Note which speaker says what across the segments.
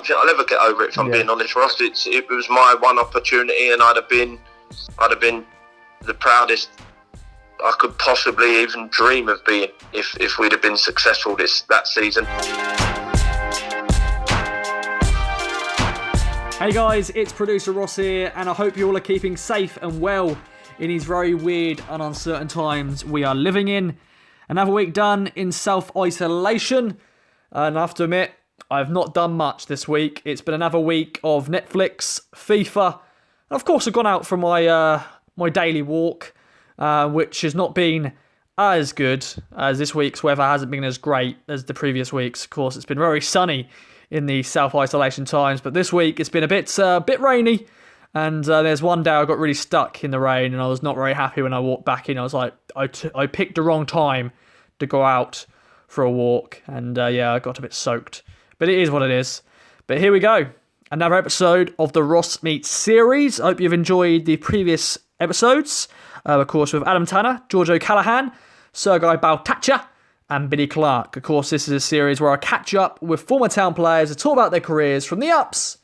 Speaker 1: think I'll ever get over it, if I'm being honest, Ross. It was my one opportunity, and I'd have been the proudest I could possibly even dream of being if we'd have been successful that season.
Speaker 2: Hey guys, it's producer Ross here, and I hope you all are keeping safe and well in these very weird and uncertain times we are living in. Another week done in self-isolation, and I have to admit, I've not done much this week. It's been another week of Netflix, FIFA, and of course I've gone out for my daily walk, which has not been as good as this week's weather. Hasn't been as great as the previous weeks. Of course, it's been very sunny in the self-isolation times, but this week it's been a bit rainy, and there's one day I got really stuck in the rain, and I was not very happy when I walked back in. I was like, I picked the wrong time to go out for a walk, and I got a bit soaked. But it is what it is. But here we go. Another episode of the Ross Meets series. I hope you've enjoyed the previous episodes. Of course, with Adam Tanner, George O'Callaghan, Sergei Baltacha, and Billy Clark. Of course, this is a series where I catch up with former Town players to talk about their careers from the ups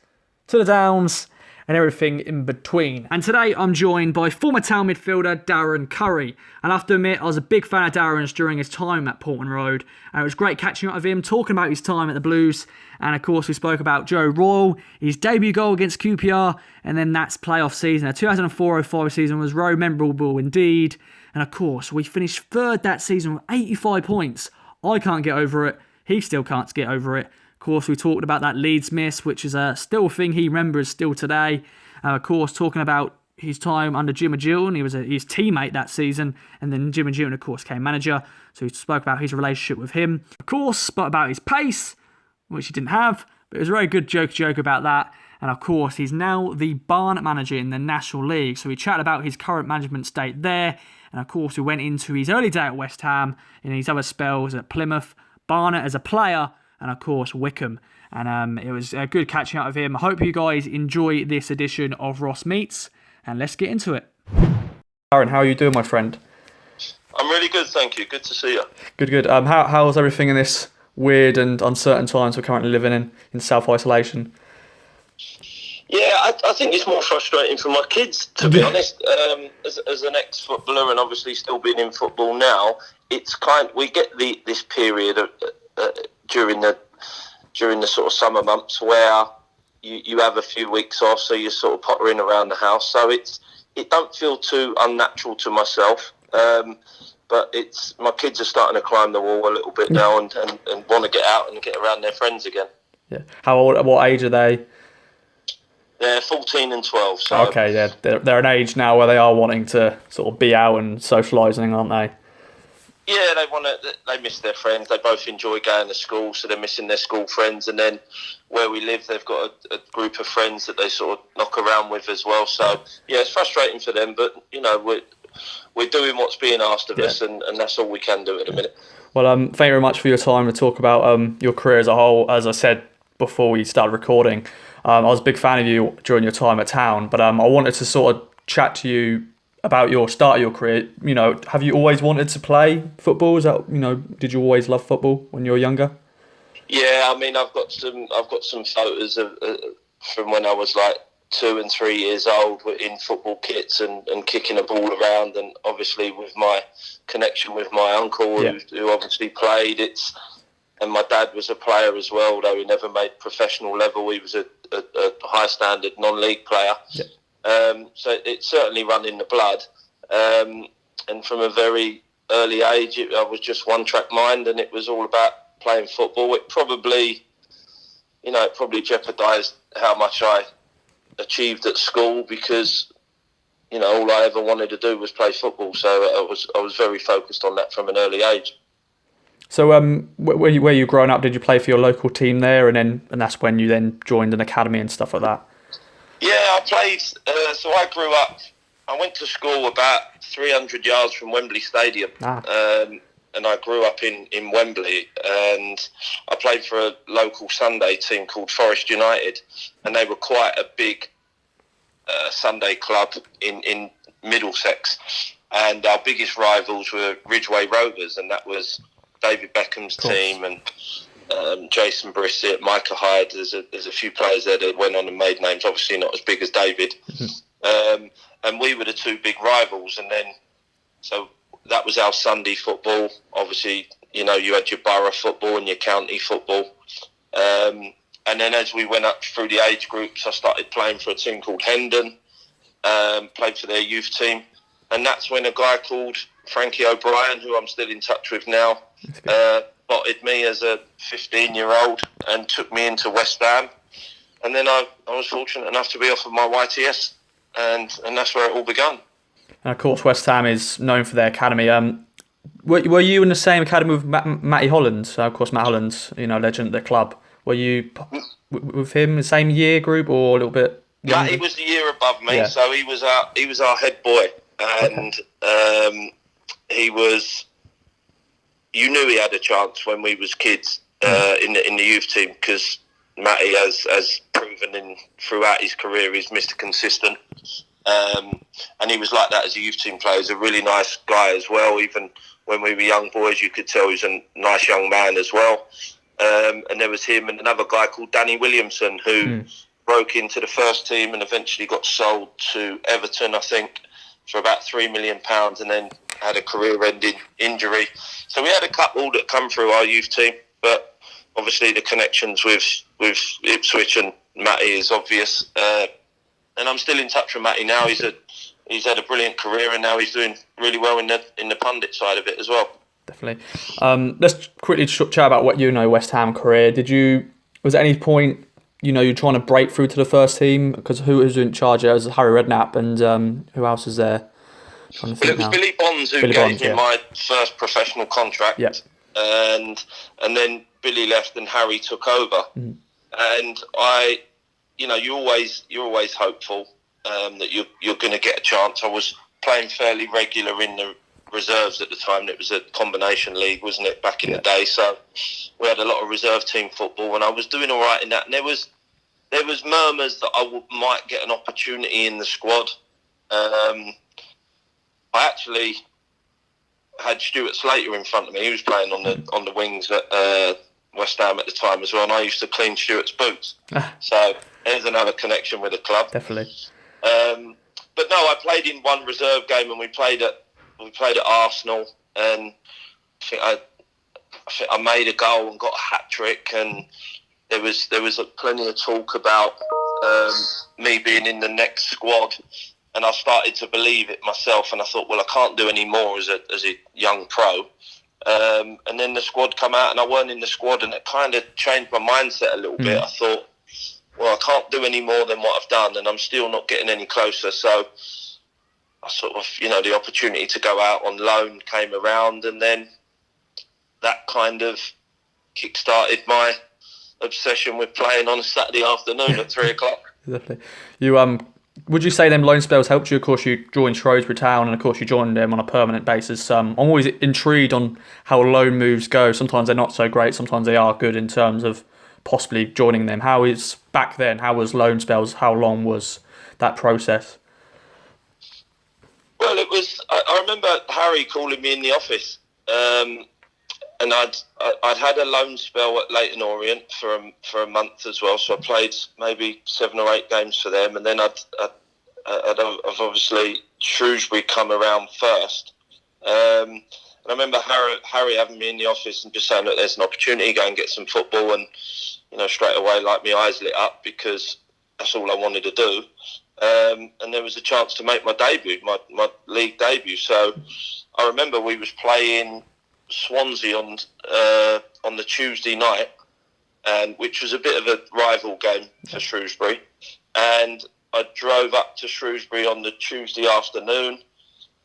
Speaker 2: to the downs and everything in between. And today I'm joined by former Town midfielder Darren Currie. And I have to admit, I was a big fan of Darren's during his time at Portman Road. And it was great catching up with him, talking about his time at the Blues. And of course, we spoke about Joe Royle, his debut goal against QPR, and then that's playoff season. The 2004-05 season was very memorable indeed. And of course, we finished third that season with 85 points. I can't get over it. He still can't get over it. Of course, we talked about that Leeds miss, which is still a thing he remembers still today. Of course, talking about his time under Jim Agilton. He was his teammate that season, and then Jim Agilton, of course, came manager. So he spoke about his relationship with him. Of course, spoke about his pace, which he didn't have, but it was a very good joke about that. And of course, he's now the Barnet manager in the National League. So we chatted about his current management state there. And of course, we went into his early day at West Ham, and his other spells at Plymouth, Barnet as a player, and of course Wickham. And it was a good catching up with him. I hope you guys enjoy this edition of Ross Meets, and let's get into it. Darren, how are you doing, my friend?
Speaker 1: I'm really good, thank you. Good to see you.
Speaker 2: Good. How's everything in this weird and uncertain times we're currently living in self-isolation?
Speaker 1: Yeah, I think it's more frustrating for my kids, to be honest. As an ex-footballer and obviously still being in football now, it's we get this period of, during the sort of summer months where you have a few weeks off, so you're sort of pottering around the house. So it don't feel too unnatural to myself. But my kids are starting to climb the wall a little bit now and want to get out and get around their friends again.
Speaker 2: Yeah. How old? What age are they?
Speaker 1: They're 14 and 12. So.
Speaker 2: Okay, yeah, they're an age now where they are wanting to sort of be out and socialising, aren't they?
Speaker 1: Yeah, they miss their friends. They both enjoy going to school, so they're missing their school friends. And then where we live, they've got a group of friends that they sort of knock around with as well. So yeah, it's frustrating for them, but we're doing what's being asked of us, and that's all we can do at the minute.
Speaker 2: Well, thank you very much for your time to talk about your career as a whole. As I said before we started recording, I was a big fan of you during your time at Town, but I wanted to sort of chat to you about your start of your career. Have you always wanted to play football? Is that, did you always love football when you were younger?
Speaker 1: Yeah, I mean, I've got some photos of from when I was like 2 and 3 years old in football kits and kicking a ball around, and obviously with my connection with my uncle who obviously played. And my dad was a player as well, although he never made professional level. He was a high standard non-league player. Yeah. So it certainly run in the blood. And from a very early age, I was just one-track mind, and it was all about playing football. It probably jeopardised how much I achieved at school, because all I ever wanted to do was play football. So I was very focused on that from an early age.
Speaker 2: So where you growing up, did you play for your local team there, and that's when you then joined an academy and stuff like that?
Speaker 1: Yeah, I played. So I grew up. I went to school about 300 yards from Wembley Stadium, and I grew up in Wembley. And I played for a local Sunday team called Forest United, and they were quite a big Sunday club in Middlesex. And our biggest rivals were Ridgeway Rovers, and that was David Beckham's team, and Jason Brissett, Micah Hyde. There's a few players there that went on and made names. Obviously not as big as David. And we were the two big rivals. And then, so that was our Sunday football. Obviously, you had your borough football and your county football. And then as we went up through the age groups, I started playing for a team called Hendon, played for their youth team. And that's when a guy called Frankie O'Brien, who I'm still in touch with now, spotted me as a 15-year-old and took me into West Ham. And then I was fortunate enough to be offered my YTS, and that's where it all began.
Speaker 2: And of course, West Ham is known for their academy. Were you in the same academy with Matty Holland? Of course, Matt Holland, legend at the club. Were you with him in the same year group or a little bit younger?
Speaker 1: Matty was the year above me, so he was our head boy, and he was. You knew he had a chance when we was kids in the youth team, because Matty has proven throughout his career he's Mr. Consistent, and he was like that as a youth team player. He's a really nice guy as well. Even when we were young boys, you could tell he's a nice young man as well. And there was him and another guy called Danny Williamson, who broke into the first team and eventually got sold to Everton, I think, for about £3 million, and then had a career-ending injury. So we had a couple that come through our youth team, but obviously the connections with Ipswich and Matty is obvious. And I'm still in touch with Matty now. He's had a brilliant career, and now he's doing really well in the pundit side of it as well.
Speaker 2: Definitely. Let's quickly chat about what West Ham career. Was at any point you're trying to break through to the first team? Because who was in charge? It was Harry Redknapp, and who else was there?
Speaker 1: Well, it was Billy Bonds who gave me my first professional contract, and then Billy left and Harry took over. And you're always hopeful that you're going to get a chance. I was playing fairly regular in the reserves at the time. It was a combination league, wasn't it, back in the day? So we had a lot of reserve team football, and I was doing all right in that. And there was murmurs that I might get an opportunity in the squad. I actually had Stuart Slater in front of me. He was playing on the wings at West Ham at the time as well, and I used to clean Stuart's boots. So there's another connection with the club.
Speaker 2: Definitely.
Speaker 1: But no, I played in one reserve game, and we played at Arsenal, and I think I made a goal and got a hat trick, and there was plenty of talk about me being in the next squad. And I started to believe it myself, and I thought, well, I can't do any more as a young pro. And then the squad come out, and I weren't in the squad, and it kind of changed my mindset a little bit. I thought, well, I can't do any more than what I've done, and I'm still not getting any closer. So I sort of, the opportunity to go out on loan came around, and then that kind of kick-started my obsession with playing on a Saturday afternoon at 3 o'clock.
Speaker 2: Exactly. Would you say them loan spells helped you? Of course, you joined Shrewsbury Town, and of course, you joined them on a permanent basis. I'm always intrigued on how loan moves go. Sometimes they're not so great. Sometimes they are good in terms of possibly joining them. How was loan spells? How long was that process?
Speaker 1: Well, it was. I remember Harry calling me in the office, and I'd had a loan spell at Leyton Orient for a month as well. So I played maybe 7 or 8 games for them, and then I've obviously Shrewsbury come around first. And I remember Harry having me in the office and just saying, look, there's an opportunity, go and get some football, and straight away, like, my eyes lit up, because that's all I wanted to do. And there was a chance to make my debut, my league debut. So I remember we was playing Swansea on the Tuesday night, and which was a bit of a rival game for Shrewsbury. And I drove up to Shrewsbury on the Tuesday afternoon,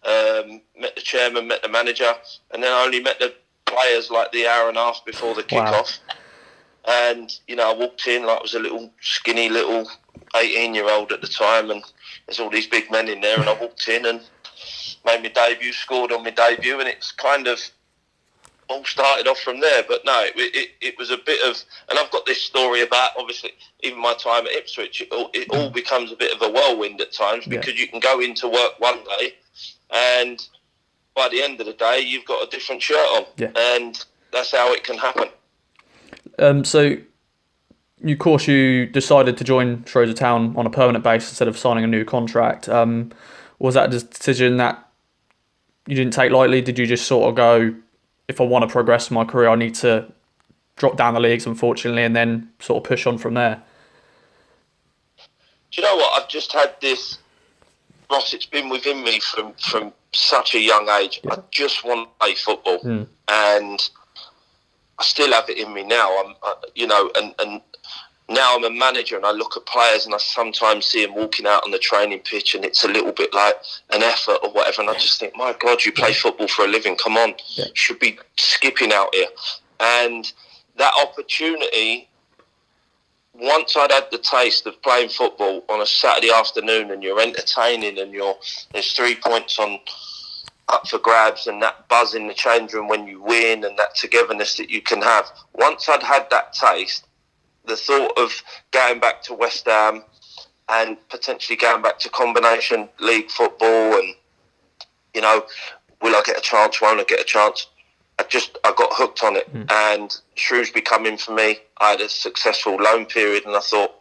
Speaker 1: met the chairman, met the manager, and then I only met the players like the hour and a half before the kick-off. And, I walked in, like I was a little skinny little 18-year-old at the time, and there's all these big men in there, and I walked in and made my debut, scored on my debut, and it's kind of all started off from there. But no, it was a bit of, and I've got this story about, obviously, even my time at Ipswich, it all becomes a bit of a whirlwind at times, because you can go into work one day, and by the end of the day, you've got a different shirt on, and that's how it can happen.
Speaker 2: So, of course, you decided to join Schroeder Town on a permanent basis instead of signing a new contract. Was that a decision that you didn't take lightly? Did you just sort of go, if I want to progress in my career, I need to drop down the leagues, unfortunately, and then sort of push on from there?
Speaker 1: Do you know what? I've just had this, Ross, it's been within me from such a young age. Yeah. I just want to play football. And I still have it in me now. And now I'm a manager and I look at players and I sometimes see them walking out on the training pitch and it's a little bit like an effort or whatever. And I just think, my God, you play football for a living. Come on. Yeah. You should be skipping out here. And that opportunity, once I'd had the taste of playing football on a Saturday afternoon and you're entertaining and there's 3 points up for grabs and that buzz in the change room when you win and that togetherness that you can have. Once I'd had that taste, the thought of going back to West Ham and potentially going back to combination league football and, will I get a chance, won't I get a chance? I got hooked on it. And Shrewsbury come in for me. I had a successful loan period and I thought,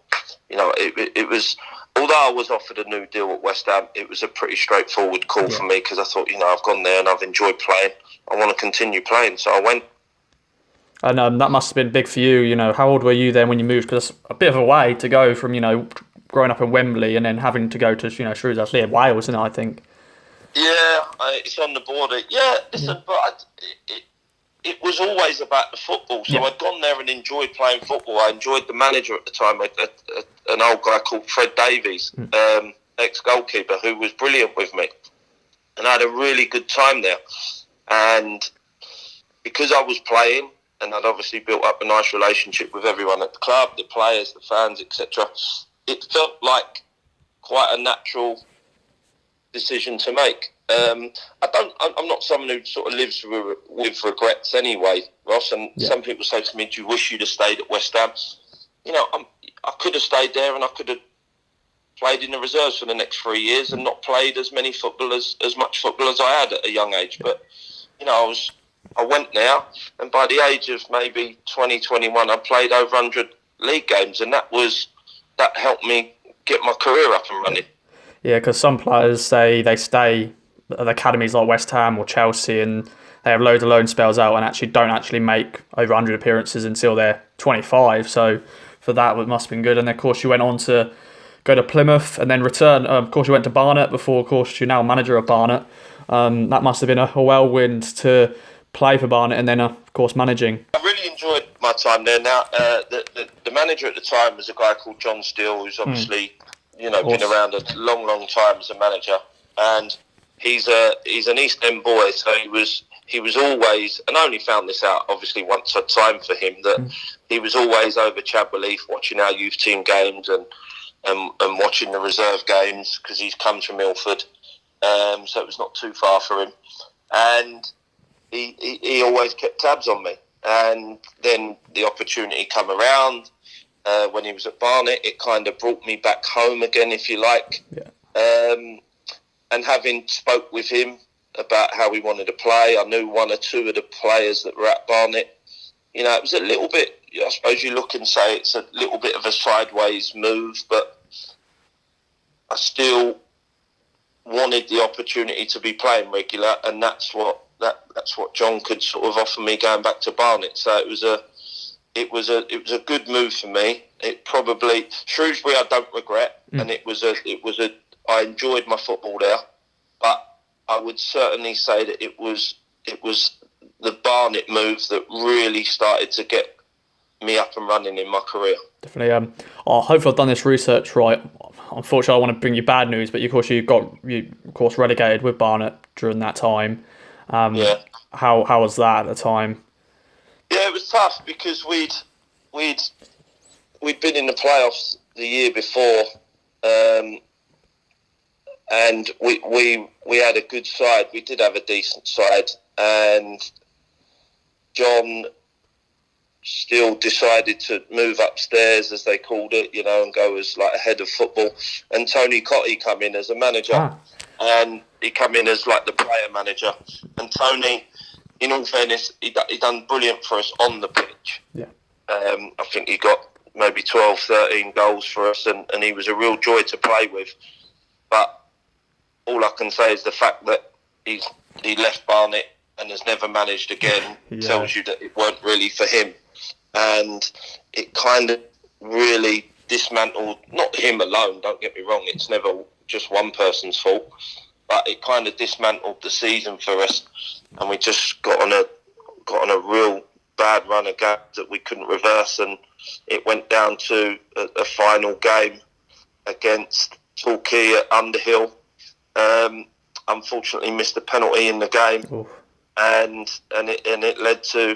Speaker 1: it was, although I was offered a new deal at West Ham, it was a pretty straightforward call for me because I thought, I've gone there and I've enjoyed playing. I want to continue playing. So I went.
Speaker 2: And that must have been big for you. How old were you then when you moved? Because it's a bit of a way to go from, growing up in Wembley and then having to go to, Shrewsbury, that's near Wales, isn't it, I think?
Speaker 1: Yeah, it's on the border. Yeah, listen, but it was always about the football. So I'd gone there and enjoyed playing football. I enjoyed the manager at the time, an old guy called Fred Davies, ex-goalkeeper, who was brilliant with me. And I had a really good time there. And because I was playing, and I'd obviously built up a nice relationship with everyone at the club, the players, the fans, etc., it felt like quite a natural decision to make. I'm not someone who sort of lives with regrets anyway, Ross. And some people say to me, "Do you wish you'd have stayed at West Ham?" I could have stayed there, and I could have played in the reserves for the next 3 years and not played as much football as I had at a young age. But I went there, and by the age of maybe 20, 21, I played over 100 league games, and that helped me get my career up and running.
Speaker 2: Yeah, because some players say they stay at academies like West Ham or Chelsea and they have loads of loan spells out and actually don't actually make over 100 appearances until they're 25. So for that, it must have been good. And of course, you went on to go to Plymouth and then return. Of course, you went to Barnet before, of course, you're now manager of Barnet. That must have been a whirlwind to play for Barnet and then, of course, managing.
Speaker 1: I really enjoyed my time there. Now, the manager at the time was a guy called John Steele, who's obviously been around a long, long time as a manager, and he's an East End boy, so he was always, and I only found this out obviously once I'd signed for him, that he was always over Chadwell Heath watching our youth team games and watching the reserve games because he's come from Ilford, so it was not too far for him, and he always kept tabs on me. And then the opportunity come around when he was at Barnet. It kind of brought me back home again, if you like. And having spoke with him about how we wanted to play, I knew one or two of the players that were at Barnet. It was a little bit, I suppose you look and say it's a little bit of a sideways move, but I still wanted the opportunity to be playing regular, and that's what John could sort of offer me going back to Barnet. So it was a good move for me. It probably, Shrewsbury I don't regret, and I enjoyed my football there, but I would certainly say that it was the Barnet move that really started to get me up and running in my career.
Speaker 2: Definitely. Hopefully I've done this research right. Unfortunately, I want to bring you bad news, but of course you relegated with Barnet during that time. How was that at the time?
Speaker 1: Yeah, it was tough because we'd been in the playoffs the year before, and we had a good side. We did have a decent side, and John still decided to move upstairs, as they called it, and go as like a head of football. And Tony Cotty come in as a manager, and he come in as like the player manager. And Tony, in all fairness, he done brilliant for us on the pitch.
Speaker 2: Yeah.
Speaker 1: I think he got maybe 12, 13 goals for us, and he was a real joy to play with. But all I can say is the fact that he left Barnet and has never managed again tells you that it weren't really for him. And it kind of really dismantled, not him alone, don't get me wrong, it's never just one person's fault, but it kind of dismantled the season for us, and we just got on a real bad run of games that we couldn't reverse, and it went down to a final game against Torquay at Underhill. Unfortunately missed a penalty in the game. Oof. and it led to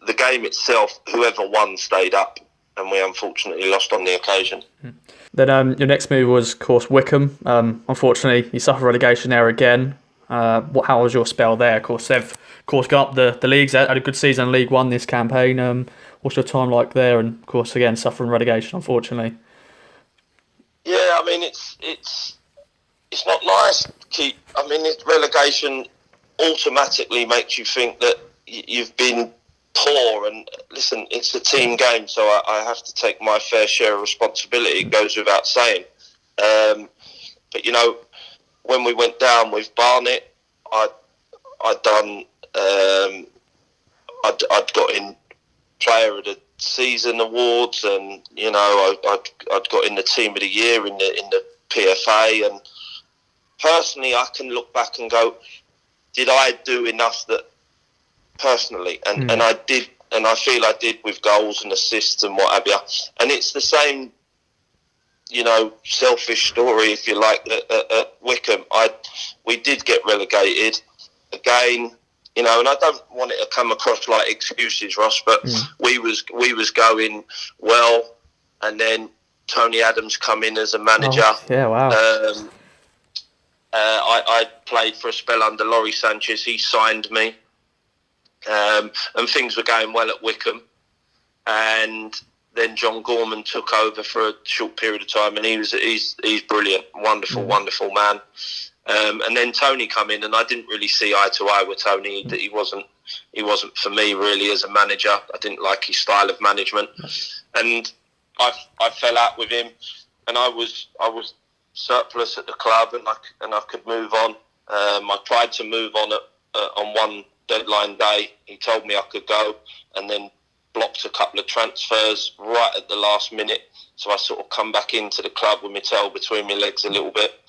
Speaker 1: the game itself. Whoever won stayed up, and we unfortunately lost on the occasion.
Speaker 2: Then your next move was, of course, Wycombe. Unfortunately, you suffered relegation there again. How was your spell there? Of course, they've got up the leagues. Had a good season in League One this campaign. What's your time like there? And of course, again, suffering relegation, unfortunately.
Speaker 1: Yeah, I mean, it's not nice to keep. I mean, relegation automatically makes you think that you've been poor. And listen, it's a team game, so I have to take my fair share of responsibility. It goes without saying. But you know, when we went down with Barnet, I'd got in Player of the Season awards, and you know, I'd got in the Team of the Year in the PFA. And personally, I can look back and go, did I do enough that personally? And I did, and I feel I did, with goals and assists and what have you. And it's the same, you know, selfish story, if you like, at Wycombe. We did get relegated again, you know, and I don't want it to come across like excuses, Ross, but we was going well, and then Tony Adams come in as a manager.
Speaker 2: Oh, yeah, wow.
Speaker 1: I played for a spell under Laurie Sanchez. He signed me, and things were going well at Wycombe. And then John Gorman took over for a short period of time, and he's brilliant, wonderful man. And then Tony come in, and I didn't really see eye to eye with Tony. He wasn't for me really as a manager. I didn't like his style of management, and I fell out with him. And I was surplus at the club, and I could move on. I tried to move on on one deadline day. He told me I could go, and then blocked a couple of transfers right at the last minute. So I sort of come back into the club with my tail between my legs a little bit.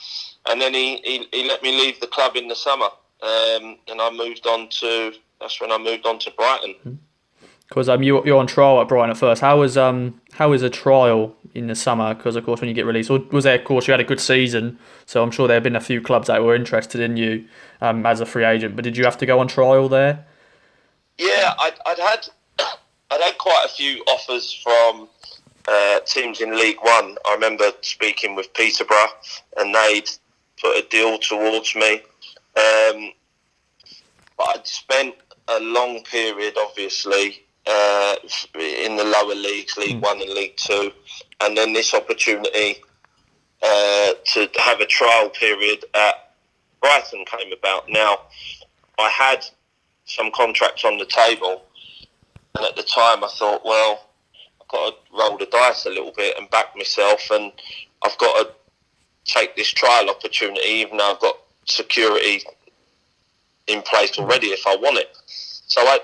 Speaker 1: And then he let me leave the club in the summer. And that's when I moved on to Brighton.
Speaker 2: Because you're on trial at Brighton at first. How is a trial in the summer? Because of course when you get released, was there, of course, you had a good season, so I'm sure there have been a few clubs that were interested in you as a free agent. But did you have to go on trial there?
Speaker 1: Yeah, I'd had quite a few offers from teams in League One. I remember speaking with Peterborough, and they'd put a deal towards me. But I'd spent a long period, obviously, in the lower leagues, League One and League Two, and then this opportunity to have a trial period at Brighton came about. Now, I had some contracts on the table, and at the time I thought, well, I've got to roll the dice a little bit and back myself, and I've got to take this trial opportunity, even though I've got security in place already if I want it. So I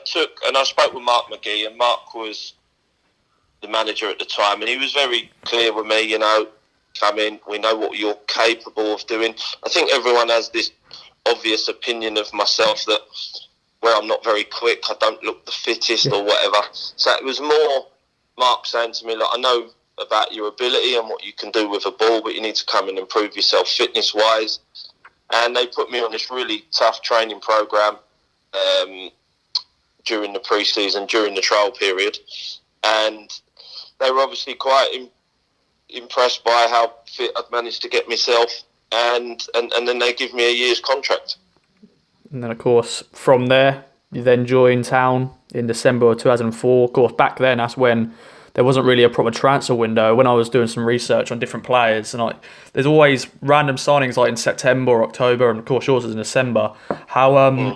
Speaker 1: took, and I spoke with Mark McGee, and Mark was the manager at the time, and he was very clear with me, you know, come in, we know what you're capable of doing. I think everyone has this obvious opinion of myself that, well, I'm not very quick, I don't look the fittest or whatever. So it was more Mark saying to me, look, I know about your ability and what you can do with a ball, but you need to come and improve yourself fitness-wise. And they put me on this really tough training program during the pre-season, during the trial period. And they were obviously quite impressed by how fit I'd managed to get myself. And then they give me a year's contract.
Speaker 2: And then, of course, from there, you then joined Town in December of 2004. Of course, back then, that's when there wasn't really a proper transfer window. When I was doing some research on different players, and there's always random signings like in September or October, and of course yours is in December.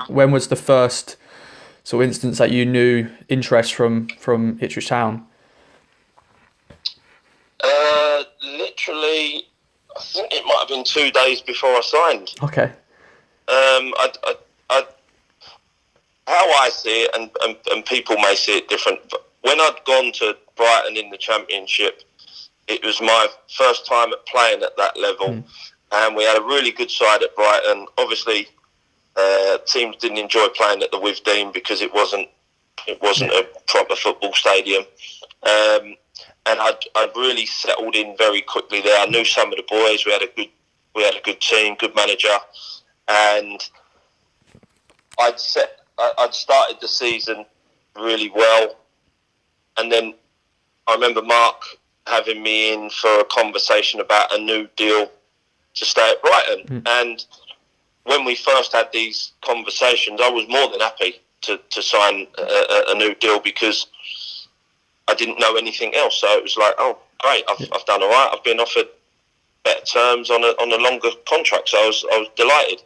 Speaker 2: When was the first sort of instance that you knew interest from Ipswich Town?
Speaker 1: Literally, I think it might have been 2 days before I signed.
Speaker 2: Okay.
Speaker 1: How I see it, and people may see it different, but when I'd gone to Brighton in the Championship, it was my first time at playing at that level, and we had a really good side at Brighton. Obviously, teams didn't enjoy playing at the Withdean because it wasn't a proper football stadium. And I'd really settled in very quickly there. I knew some of the boys. We had a good team, good manager, and I'd started the season really well. And then I remember Mark having me in for a conversation about a new deal to stay at Brighton. And when we first had these conversations, I was more than happy to sign a new deal because I didn't know anything else. So it was like, oh, great, I've done all right. I've been offered better terms on a longer contract. So I was delighted.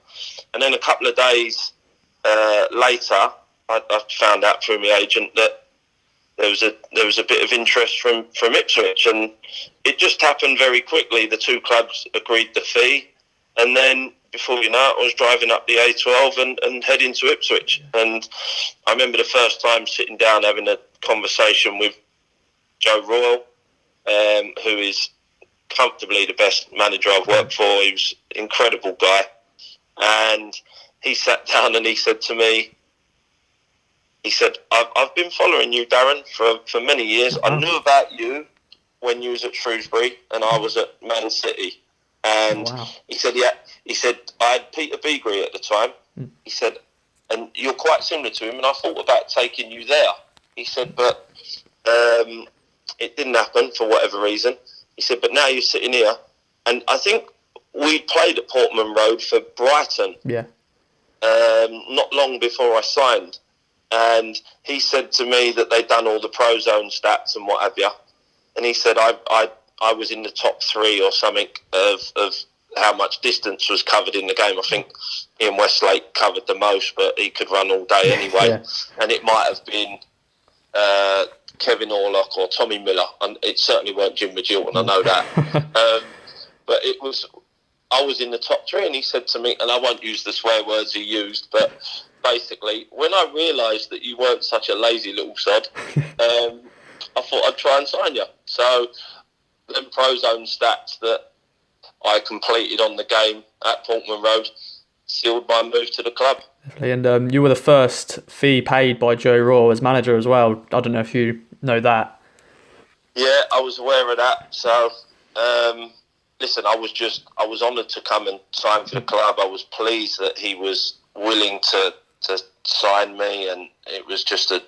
Speaker 1: And then a couple of days later, I found out through my agent that there was a bit of interest from Ipswich, and it just happened very quickly. The two clubs agreed the fee, and then before you know it, I was driving up the A12 and heading to Ipswich. And I remember the first time sitting down having a conversation with Joe Royle, who is comfortably the best manager I've worked for. He was an incredible guy, and he sat down and he said to me, I've been following you, Darren, for many years. I knew about you when you was at Shrewsbury and I was at Man City. And he said, I had Peter Beagrie at the time. He said, and you're quite similar to him, and I thought about taking you there. He said, but it didn't happen for whatever reason. He said, but now you're sitting here. And I think we played at Portman Road for Brighton.
Speaker 2: Yeah.
Speaker 1: Not long before I signed. And he said to me that they'd done all the pro zone stats and what have you. And he said I was in the top 3 or something of how much distance was covered in the game. I think Ian Westlake covered the most, but he could run all day anyway. Yeah. And it might have been Kevin Orlock or Tommy Miller. And it certainly weren't Jim McGilton, I know that. But I was in the top 3, and he said to me, and I won't use the swear words he used, but basically, when I realised that you weren't such a lazy little sod, I thought I'd try and sign you. So, them pro zone stats that I completed on the game at Portman Road sealed my move to the club.
Speaker 2: And you were the first fee paid by Joe Royle as manager as well. I don't know if you know that.
Speaker 1: Yeah, I was aware of that. So, listen, I was honoured to come and sign for the club. I was pleased that he was willing to sign me, and it was just a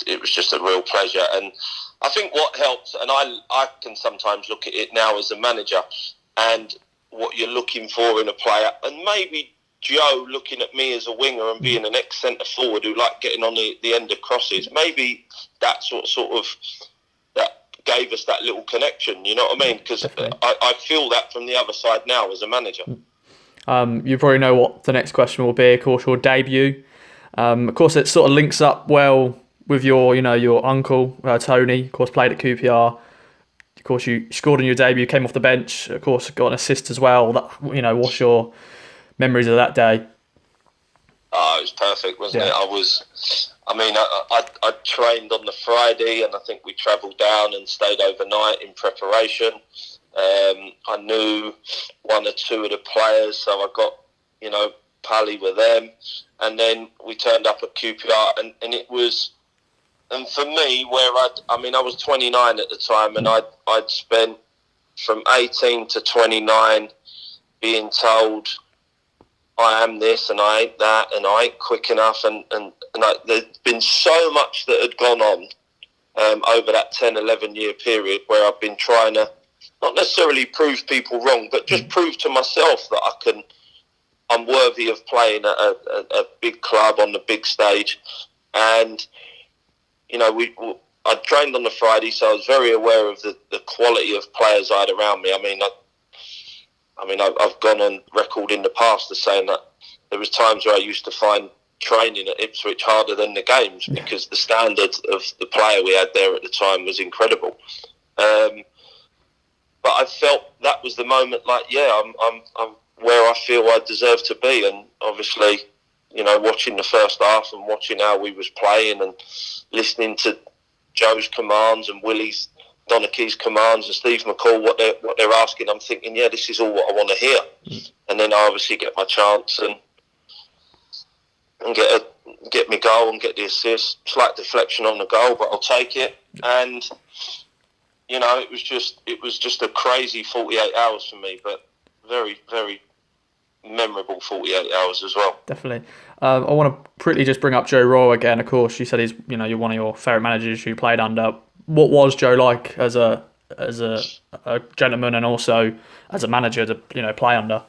Speaker 1: real pleasure. And I think what helps, and I can sometimes look at it now as a manager, and what you're looking for in a player, and maybe Joe looking at me as a winger and being an ex-centre forward who liked getting on the end of crosses, maybe that sort of that gave us that little connection, you know what I mean? Because I feel that from the other side now as a manager.
Speaker 2: You probably know what the next question will be, of course, your debut. Of course, it sort of links up well with your uncle, Tony, of course, played at QPR. Of course, you scored on your debut, came off the bench, of course, got an assist as well. What's your memories of that day?
Speaker 1: Oh, it was perfect, wasn't it? I trained on the Friday, and I think we travelled down and stayed overnight in preparation. I knew one or two of the players, so I got, pally with them. And then we turned up at QPR, and it was, and for me, where I was 29 at the time, and I'd spent from 18 to 29 being told I am this and I ain't that and I ain't quick enough, and there'd been so much that had gone on over that 10, 11 year period where I've been trying to not necessarily prove people wrong, but just prove to myself that I'm worthy of playing at a big club on the big stage. And I trained on the Friday, so I was very aware of the quality of players I had around me. I've gone on record in the past as saying that there was times where I used to find training at Ipswich harder than the games because the standard of the player we had there at the time was incredible. But I felt that was the moment. Like, I'm where I feel I deserve to be, and obviously, watching the first half and watching how we was playing and listening to Joe's commands and Willie's Donachie's commands and Steve McCall what they're asking, I'm thinking, this is all what I want to hear. And then I obviously get my chance and get me goal and get the assist. Slight deflection on the goal, but I'll take it. And it was just a crazy 48 hours for me, but very, very memorable 48 hours as well.
Speaker 2: Definitely. I want to quickly just bring up Joe Royle again. Of course, you said he's you're one of your favourite managers you played under. What was Joe like as a gentleman and also as a manager to play under?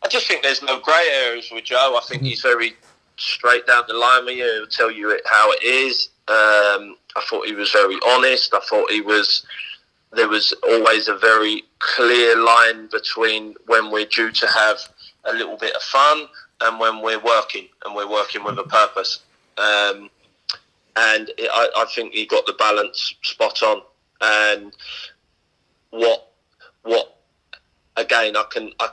Speaker 1: I just think there's no grey areas with Joe. I think he's very straight down the line with you. He'll tell you how it is. I thought he was very honest. I thought there was always a very clear line between when we're due to have a little bit of fun and when we're working with a purpose. And I think he got the balance spot on. And what again, I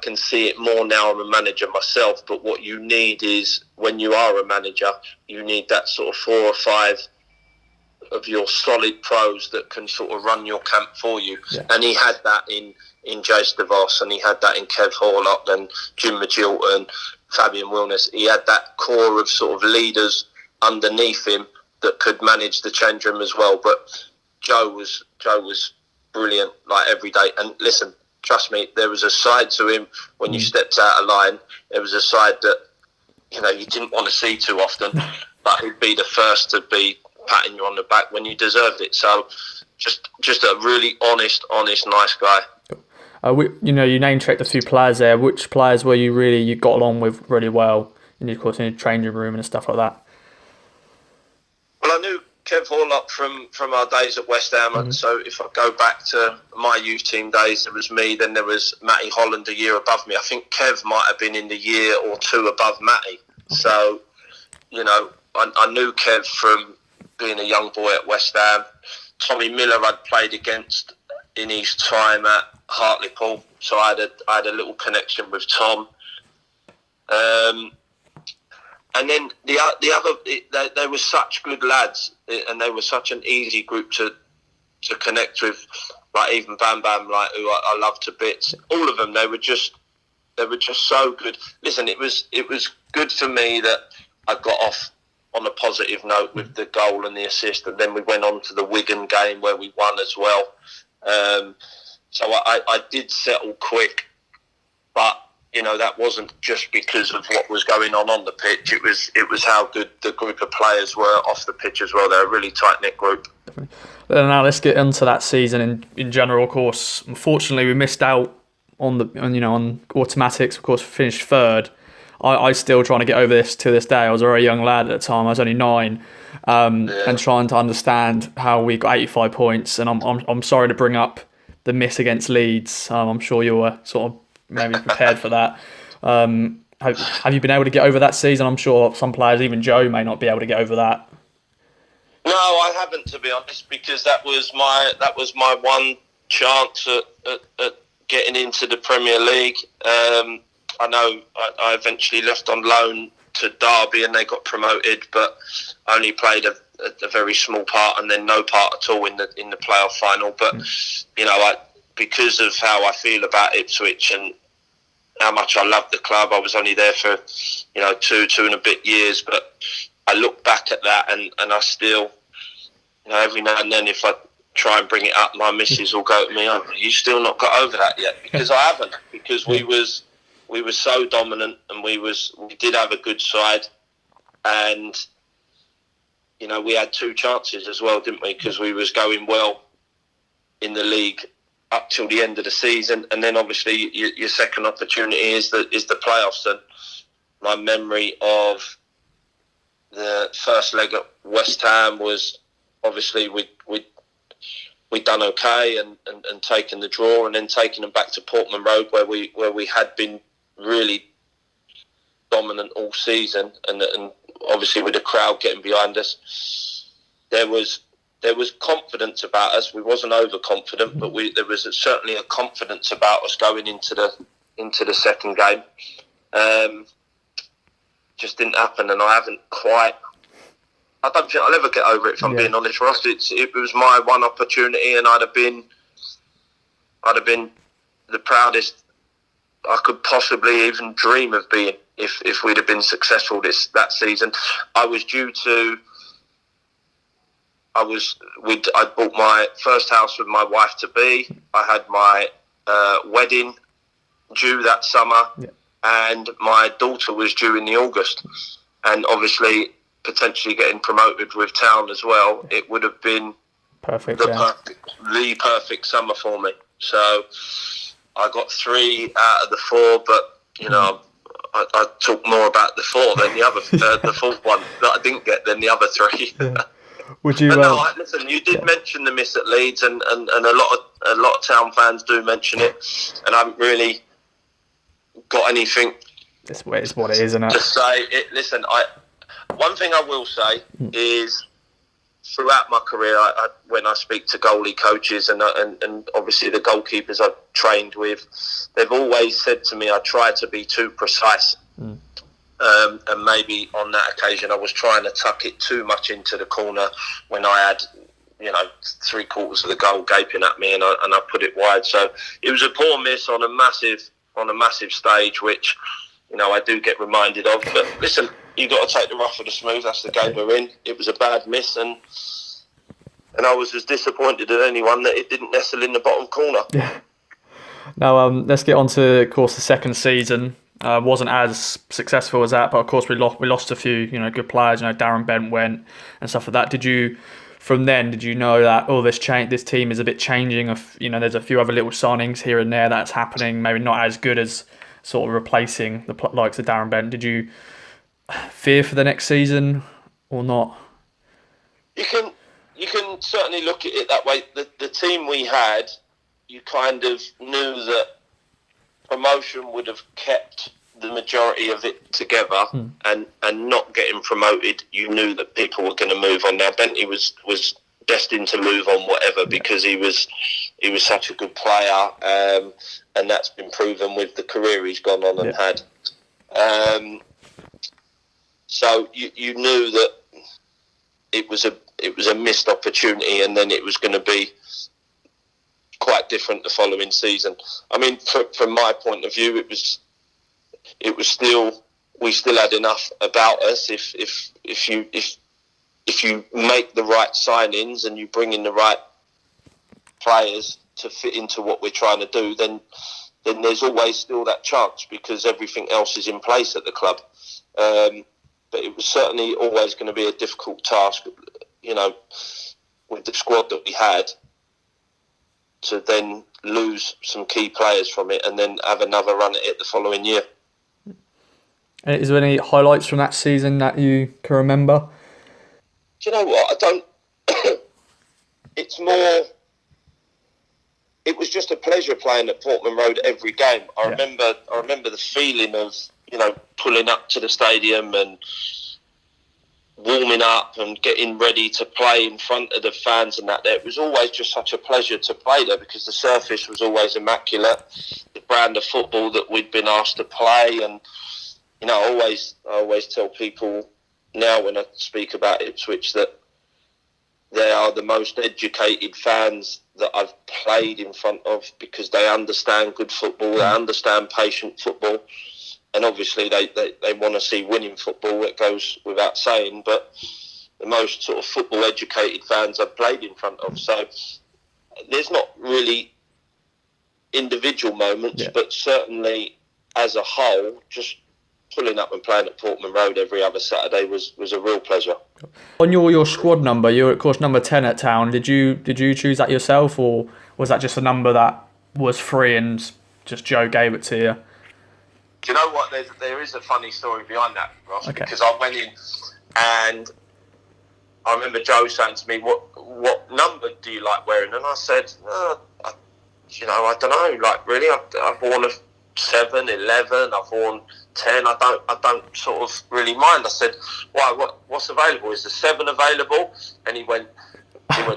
Speaker 1: can see it more now. I'm a manager myself, but what you need is, when you are a manager, you need that sort of 4 or 5 of your solid pros that can sort of run your camp for you. Yeah. And he had that in Jace DeVos, and he had that in Kev Horlock and Jim McGilton, Fabian Wilness. He had that core of sort of leaders underneath him that could manage the change room as well. But Joe was brilliant, like, every day. And listen, trust me, there was a side to him when you stepped out of line. There was a side that you didn't want to see too often, but he'd be the first to be patting you on the back when you deserved it. So just a really honest, nice guy.
Speaker 2: You name-checked a few players there. Which players were you got along with really well, and of course in the changing room and stuff like that?
Speaker 1: Well, I knew Kev Horlock from our days at West Ham. Mm-hmm. So if I go back to my youth team days, there was me, then there was Matty Holland a year above me. I think Kev might have been in the year or 2 above Matty. Okay. So, I knew Kev from being a young boy at West Ham. Tommy Miller I'd played against in his time at Hartlepool, so I had a little connection with Tom. And then the other, they were such good lads, and they were such an easy group to connect with. Like even Bam Bam, like, who I love to bits. All of them, they were just so good. Listen, it was good for me that I got off on a positive note with the goal and the assist, and then we went on to the Wigan game where we won as well. So I did settle quick, but that wasn't just because of what was going on the pitch. It was how good the group of players were off the pitch as well. They're a really tight knit group.
Speaker 2: Now let's get into that season in general. Of course, unfortunately, we missed out on automatics. Of course, finished third. I still trying to get over this to this day. I was a very young lad at the time. I was only 9, and trying to understand how we got 85 points. And I'm sorry to bring up the miss against Leeds. I'm sure you were sort of maybe prepared for that. Have you been able to get over that season? I'm sure some players, even Joe, may not be able to get over that.
Speaker 1: No, I haven't, to be honest, because that was my one chance at getting into the Premier League. I know I eventually left on loan to Derby and they got promoted, but only played a very small part and then no part at all in the playoff final. But because of how I feel about Ipswich and how much I love the club, I was only there for 2 and a bit years. But I look back at that and I still, every now and then, if I try and bring it up, my missus will go to me, "Oh, you still not got over that yet?" Because I haven't. Because we were so dominant, and we did have a good side, and we had 2 chances as well, didn't we? Because we was going well in the league up till the end of the season, and then obviously your second opportunity is the playoffs. And my memory of the first leg at West Ham was obviously we'd done okay and taken the draw, and then taking them back to Portman Road where we had been really dominant all season, and obviously with the crowd getting behind us, there was confidence about us. We wasn't overconfident, but there was certainly a confidence about us going into the second game. Just didn't happen, and I don't think I'll ever get over it, if I'm being honest, Ross. It was my one opportunity, and I'd have been the proudest I could possibly even dream of being if we'd have been successful that season. I bought my first house with my wife to be. I had my wedding due that summer, and my daughter was due in the August, and obviously potentially getting promoted with Town as well. It would have been the perfect summer for me. So I got 3 out of the 4, but I talk more about the 4 than the other, the 4th one that I didn't get than the other 3.
Speaker 2: Yeah. Would you?
Speaker 1: Listen. You did mention the miss at Leeds, and a lot of Town fans do mention it, and I haven't really got anything.
Speaker 2: It's what it is, isn't it?
Speaker 1: To say it. Listen, one thing I will say is, throughout my career, when I speak to goalie coaches and obviously the goalkeepers I've trained with, they've always said to me I try to be too precise. And maybe on that occasion I was trying to tuck it too much into the corner when I had 3/4 of the goal gaping at me, and I put it wide. So it was a poor miss on a massive stage, which I do get reminded of. But listen, you got to take the rough with the smooth. That's the game we're in. It was a bad miss, and I was as disappointed as anyone that it didn't nestle in the bottom corner.
Speaker 2: Yeah. Now let's get on to, of course, the second season. Wasn't as successful as that, but of course we lost a few good players. Darren Bent went and stuff like that. Did you know that this team is a bit changing? There's a few other little signings here and there that's happening, maybe not as good as sort of replacing the likes of Darren Bent. Did you fear for the next season or not?
Speaker 1: You can certainly look at it that way. The team we had, you kind of knew that promotion would have kept the majority of it together, and not getting promoted, you knew that people were going to move on. Now Bentley was destined to move on whatever, because he was such a good player, and that's been proven with the career he's gone on and had. So you knew that it was a missed opportunity, and then it was going to be quite different the following season. I mean, from my point of view, it was still, we still had enough about us. If you make the right signings and you bring in the right players to fit into what we're trying to do, then there's always still that chance, because everything else is in place at the club. But it was certainly always going to be a difficult task, with the squad that we had, to then lose some key players from it and then have another run at it the following year.
Speaker 2: Is there any highlights from that season that you can remember?
Speaker 1: Do you know what? I don't. It's more. It was just a pleasure playing at Portman Road every game. I remember the feeling of pulling up to the stadium and warming up and getting ready to play in front of the fans and that. It was always just such a pleasure to play there, because the surface was always immaculate. The brand of football that we'd been asked to play, and I always tell people now when I speak about Ipswich that they are the most educated fans that I've played in front of, because they understand good football, they understand patient football. And obviously they want to see winning football, it goes without saying, but the most sort of football educated fans I've played in front of. So there's not really individual moments, but certainly as a whole, just pulling up and playing at Portman Road every other Saturday was a real pleasure.
Speaker 2: On your squad number, you're of course number 10 at Town. Did you choose that yourself, or was that just a number that was free and just Joe gave it to you?
Speaker 1: Do you know what? There is a funny story behind that, Ross. Okay. Because I went in and I remember Joe saying to me, "What number do you like wearing?" And I said, "I don't know. Like really, I've worn a 7, 11. I've worn 10. I don't sort of really mind. I said, "Why? What's available? Is the 7 available?" And he went,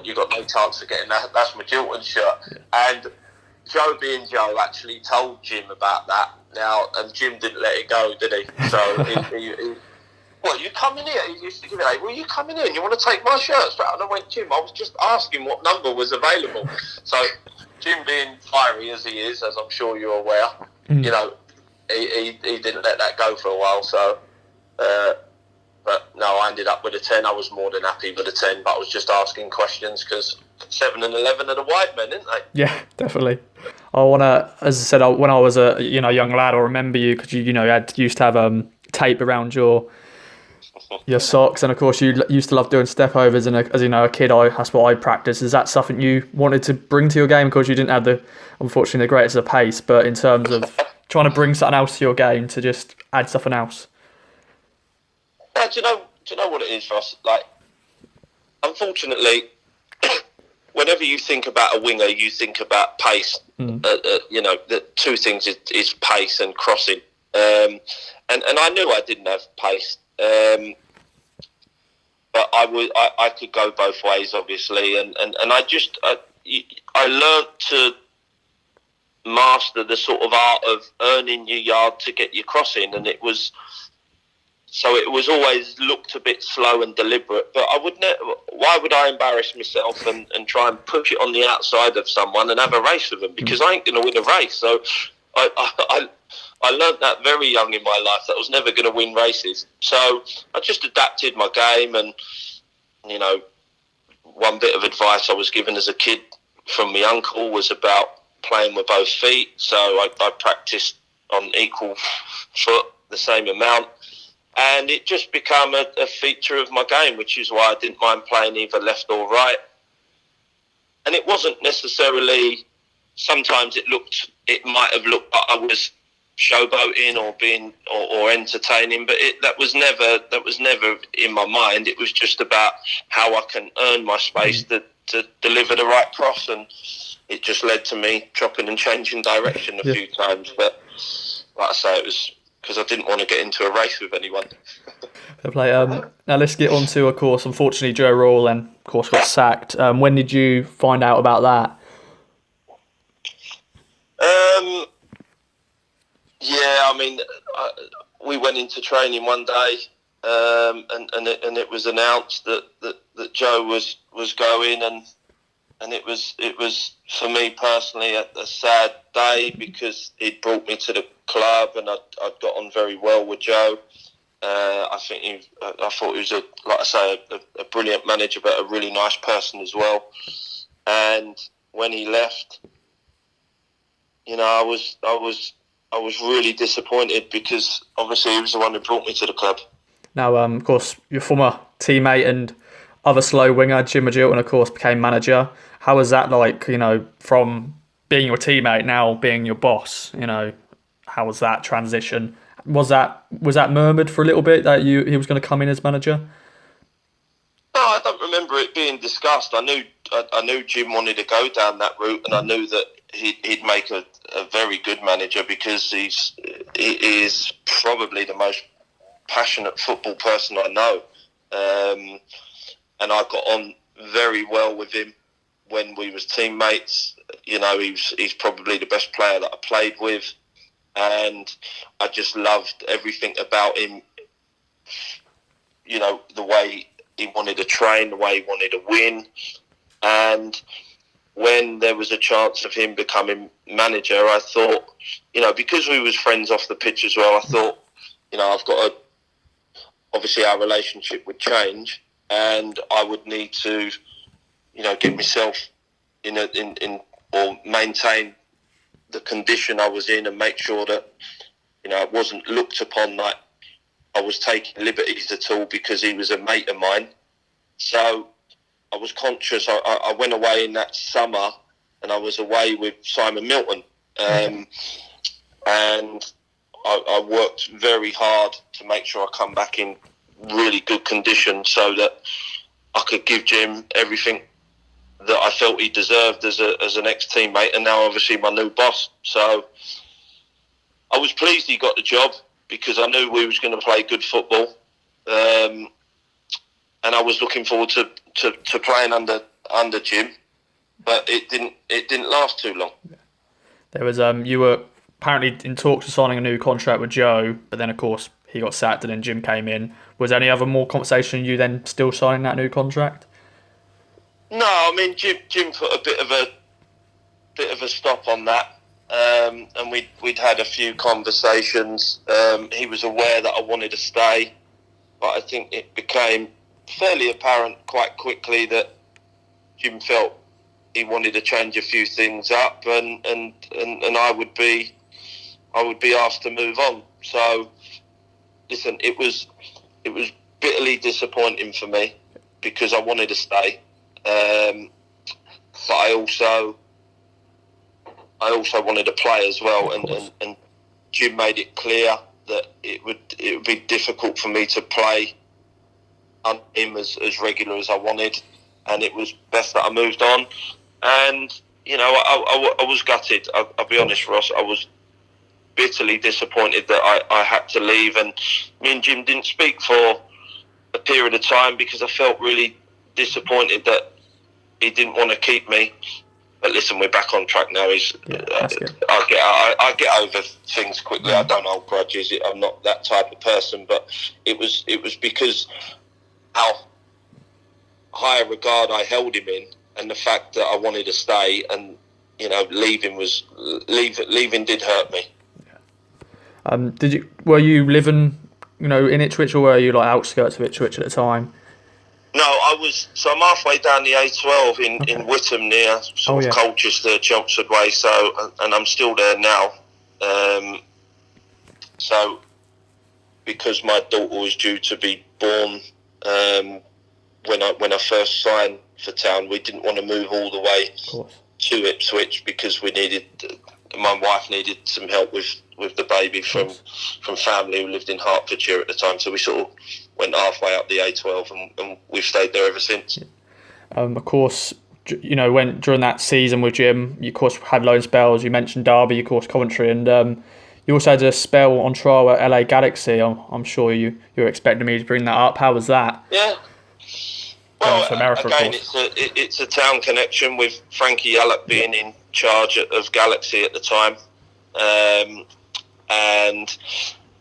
Speaker 1: "You got no chance of getting that. That's my Jilton shirt." And Joe, being Joe, actually told Jim about that. Now, and Jim didn't let it go, did he? So he "Well, you come in here." He used to give it, "Well, you come in here and you want to take my shirts?" And I went, "Jim, I was just asking what number was available." So Jim, being fiery as he is, as I'm sure you're aware, you know, he didn't let that go for a while. So, but no, I ended up with a 10. I was more than happy with a 10, but I was just asking questions because 7 and 11 are the wide men, isn't they?
Speaker 2: Yeah, definitely. I want to, as I said, when I was a young lad, I remember you because you used to have tape around your socks, and of course you used to love doing step overs. And as a kid, that's what I practiced. Is that something you wanted to bring to your game? Of course, you didn't have unfortunately the greatest of pace, but in terms of trying to bring something else to your game, to just add something else.
Speaker 1: Yeah, do you know what it is, Ross? Like, unfortunately, whenever you think about a winger, you think about pace. The two things is pace and crossing. And I knew I didn't have pace. But I could go both ways, obviously, and I learned to master the sort of art of earning your yard to get your crossing, and it was always looked a bit slow and deliberate. But why would I embarrass myself and try and push it on the outside of someone and have a race with them? Because I ain't going to win a race. So I learned that very young in my life that I was never going to win races. So I just adapted my game, and one bit of advice I was given as a kid from my uncle was about playing with both feet. So I practiced on equal foot, the same amount, and it just became a feature of my game, which is why I didn't mind playing either left or right. And it wasn't necessarily, sometimes it might have looked like I was showboating or being or entertaining, but that was never in my mind. It was just about how I can earn my space to deliver the right cross, and it just led to me chopping and changing direction a few times. But like I say, it was because I didn't want to get into a race with anyone.
Speaker 2: Fair play. Now let's get on to, of course, unfortunately, Joe Royle, and of course got sacked. When did you find out about that?
Speaker 1: Yeah, I mean, we went into training one day, and it was announced that Joe was going, and it was for me personally a sad day because he'd brought me to the club, and I'd got on very well with Joe. I thought he was a brilliant manager, but a really nice person as well. And when he left, I was really disappointed because obviously he was the one who brought me to the club. Now,
Speaker 2: of course, your former teammate and other slow winger, Jim Magilton, of course, became manager. How was that like, from being your teammate now being your boss? How was that transition? Was that murmured for a little bit that he was going to come in as manager?
Speaker 1: No, I don't remember it being discussed. I knew Jim wanted to go down that route, and I knew that he'd make a very good manager because he is probably the most passionate football person I know. And I got on very well with him when we was teammates. He's probably the best player that I played with, and I just loved everything about him. The way he wanted to train, the way he wanted to win, and when there was a chance of him becoming manager, I thought, because we was friends off the pitch as well, I thought, I've got obviously our relationship would change, and I would need to, get myself in or maintain the condition I was in, and make sure that, it wasn't looked upon like I was taking liberties at all because he was a mate of mine. So I was conscious. I went away in that summer, and I was away with Simon Milton, and I worked very hard to make sure I come back in really good condition so that I could give Jim everything that I felt he deserved as an ex-teammate, and now obviously my new boss. So I was pleased he got the job because I knew we was going to play good football, and I was looking forward to playing under Jim. But it didn't last too long.
Speaker 2: There was you were apparently in talks of signing a new contract with Joe, but then of course he got sacked and then Jim came in. Was there any other more conversation you then still signing that new contract?
Speaker 1: No, I mean Jim put a bit of a stop on that, and we'd had a few conversations. He was aware that I wanted to stay, but I think it became fairly apparent quite quickly that Jim felt he wanted to change a few things up, and I would be asked to move on. So, listen, it was bitterly disappointing for me because I wanted to stay, but I also wanted to play as well, and Jim made it clear that it would be difficult for me to play under him as regular as I wanted, and it was best that I moved on. And, you know, I was gutted. I'll be honest, Ross. I was bitterly disappointed that I had to leave. And me and Jim didn't speak for a period of time because I felt really disappointed that he didn't want to keep me. But listen, we're back on track now. I get over things quickly. I don't hold grudges. I'm not that type of person. But it was because how high a regard I held him in, and the fact that I wanted to stay, and you know, leaving did hurt me.
Speaker 2: Were you living, you know, in Ipswich, or were you like outskirts of Ipswich at the time?
Speaker 1: No, I was. So I'm halfway down the A12 in Whittam, near sort of Colchester, Chelmsford way. So, and I'm still there now. So, because my daughter was due to be born when I first signed for town, we didn't want to move all the way to Ipswich because my wife needed some help with the baby from family who lived in Hertfordshire at the time. So we sort of went halfway up the A12 and we've stayed there ever since.
Speaker 2: Of course, you know, during that season with Jim, you of course had loan spells. You mentioned Derby, of course Coventry, and you also had a spell on trial at LA Galaxy. I'm sure you were expecting me to bring that up. How was that?
Speaker 1: Yeah. Well, America, again, it's a town connection with Frankie Yallop being in charge of Galaxy at the time, and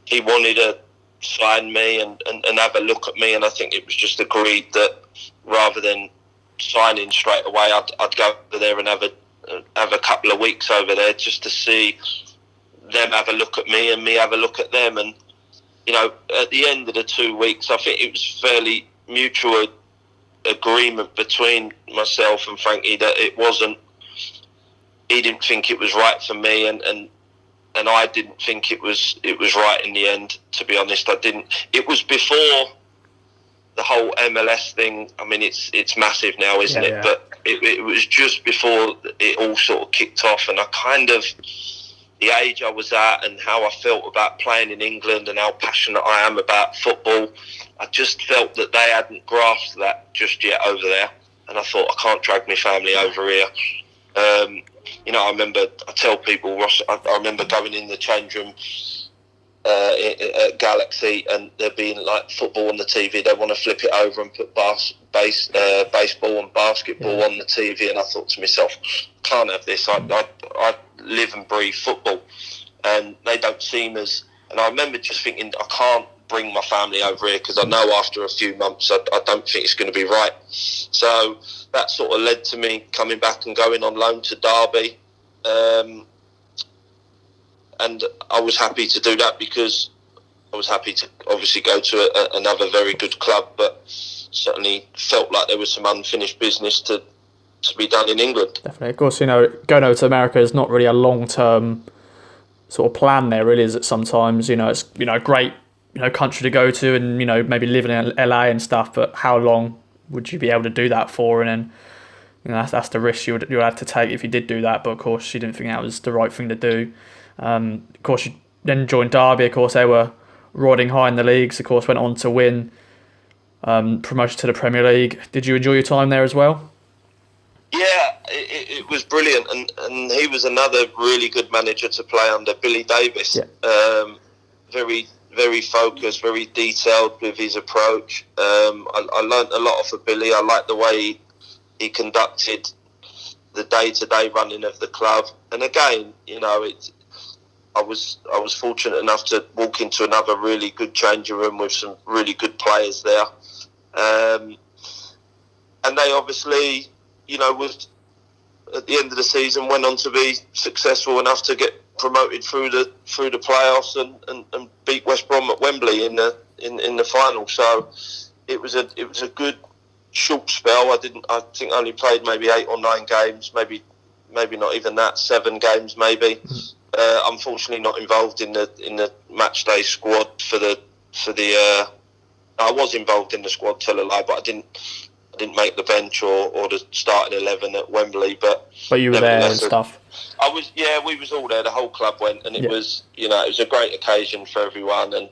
Speaker 1: he wanted to sign me and have a look at me, and I think it was just agreed that rather than signing straight away, I'd go over there and have a couple of weeks over there just to see them have a look at me and me have a look at them, and you know, at the end of the 2 weeks, I think it was fairly mutual agreement between myself and Frankie that he didn't think it was right for me, and I didn't think it was right in the end, to be honest. I didn't. It was before the whole MLS thing. I mean, it's massive now, isn't it? But it was just before it all sort of kicked off, and I kind of, the age I was at and how I felt about playing in England and how passionate I am about football, I just felt that they hadn't grasped that just yet over there. And I thought, I can't drag my family over here. You know, I tell people, Ross, I remember going in the change room at Galaxy and there being like football on the TV. They want to flip it over and put baseball and basketball on the TV. And I thought to myself, can't have this. I live and breathe football, and they don't seem as. And I remember just thinking, I can't bring my family over here because I know after a few months I don't think it's going to be right. So that sort of led to me coming back and going on loan to Derby, and I was happy to do that because I was happy to obviously go to another very good club, but certainly felt like there was some unfinished business to be done in England.
Speaker 2: Definitely. Of course, you know, going over to America is not really a long-term sort of plan there, really, is it? Sometimes, you know, it's, you know, a great, you know, country to go to and, you know, maybe living in LA and stuff, but how long would you be able to do that for? And then, you know, that's the risk you would have to take if you did do that, but of course you didn't think that was the right thing to do. Of course, you then joined Derby. Of course, they were riding high in the leagues. Of course, went on to win promotion to the Premier League. Did you enjoy your time there as well?
Speaker 1: Yeah, it was brilliant, and he was another really good manager to play under, Billy Davis.
Speaker 2: Yeah.
Speaker 1: Very, very focused, very detailed with his approach. I learnt a lot off of Billy. I liked the way he conducted the day-to-day running of the club. And again, I was fortunate enough to walk into another really good changing room with some really good players there. And they obviously, was at the end of the season went on to be successful enough to get promoted through the playoffs and beat West Brom at Wembley in the final. So it was a good short spell. I think I only played maybe 8 or 9 games, maybe not even that, 7 games maybe. Unfortunately, not involved in the match day squad for the. I was involved in the squad, tell a lie, but I didn't make the bench or the starting 11 at Wembley. But
Speaker 2: you were there and stuff.
Speaker 1: I was, we was all there. The whole club went, and it was, it was a great occasion for everyone. And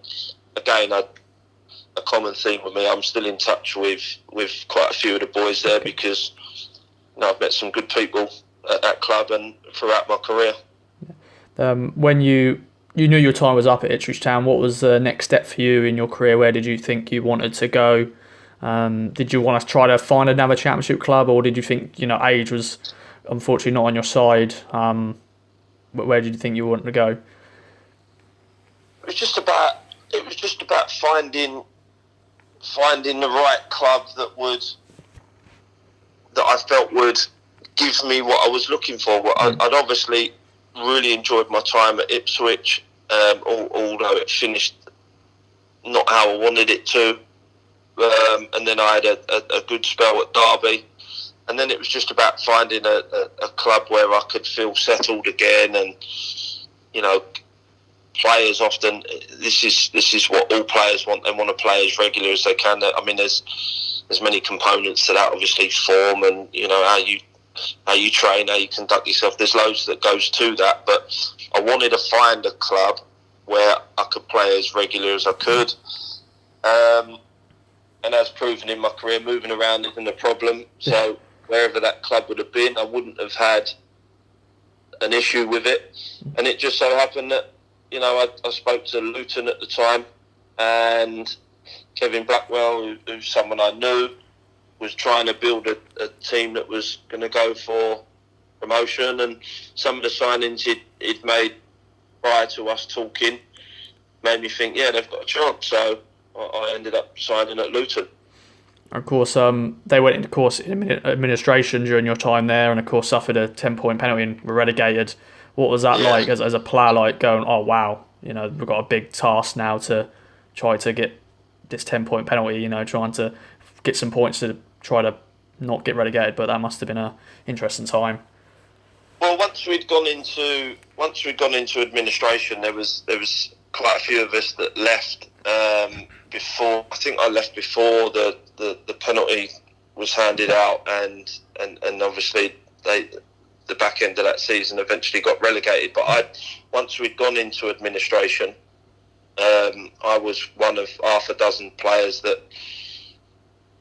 Speaker 1: again, a common theme with me, I'm still in touch with quite a few of the boys there because I've met some good people at that club and throughout my career.
Speaker 2: When you knew your time was up at Ipswich Town, what was the next step for you in your career? Where did you think you wanted to go? Did you want to try to find another championship club, or did you think age was unfortunately not on your side? Where did you think you wanted to go?
Speaker 1: It was just about finding the right club that I felt would give me what I was looking for. I'd obviously really enjoyed my time at Ipswich, although it finished not how I wanted it to. And then I had a good spell at Derby, and then it was just about finding a club where I could feel settled again. And players often, this is what all players want. They want to play as regular as they can. I mean, there's many components to that, obviously form and how you train, how you conduct yourself. There's loads that goes to that, but I wanted to find a club where I could play as regular as I could. And as proven in my career, moving around isn't a problem. So wherever that club would have been, I wouldn't have had an issue with it. And it just so happened that, I spoke to Luton at the time, and Kevin Blackwell, who's someone I knew, was trying to build a team that was going to go for promotion. And some of the signings he'd made prior to us talking made me think, they've got a chance. So I ended up signing at Luton.
Speaker 2: Of course, they went into course in administration during your time there, and of course suffered a 10-point penalty and were relegated. What was that like as a player, like going, oh wow, we've got a big task now to try to get this 10-point penalty, trying to get some points to try to not get relegated, but that must have been an interesting time.
Speaker 1: Well, once we'd gone into administration, there was quite a few of us that left before. I think I left before the penalty was handed out, and obviously the back end of that season eventually got relegated. But once we'd gone into administration, I was one of half a dozen players that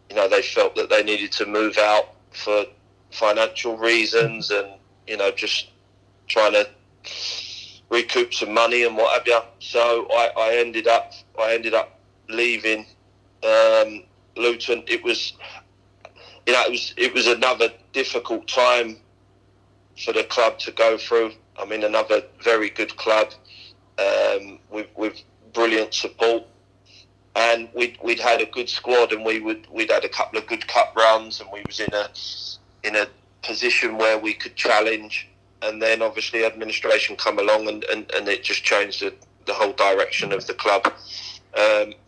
Speaker 1: they felt that they needed to move out for financial reasons and just trying to recoup some money and what have you. So I ended up leaving Luton. It was another difficult time for the club to go through. I mean, another very good club with brilliant support, and we'd had a good squad, and we'd had a couple of good cup runs, and we was in a position where we could challenge. And then obviously administration come along and it just changed the whole direction of the club.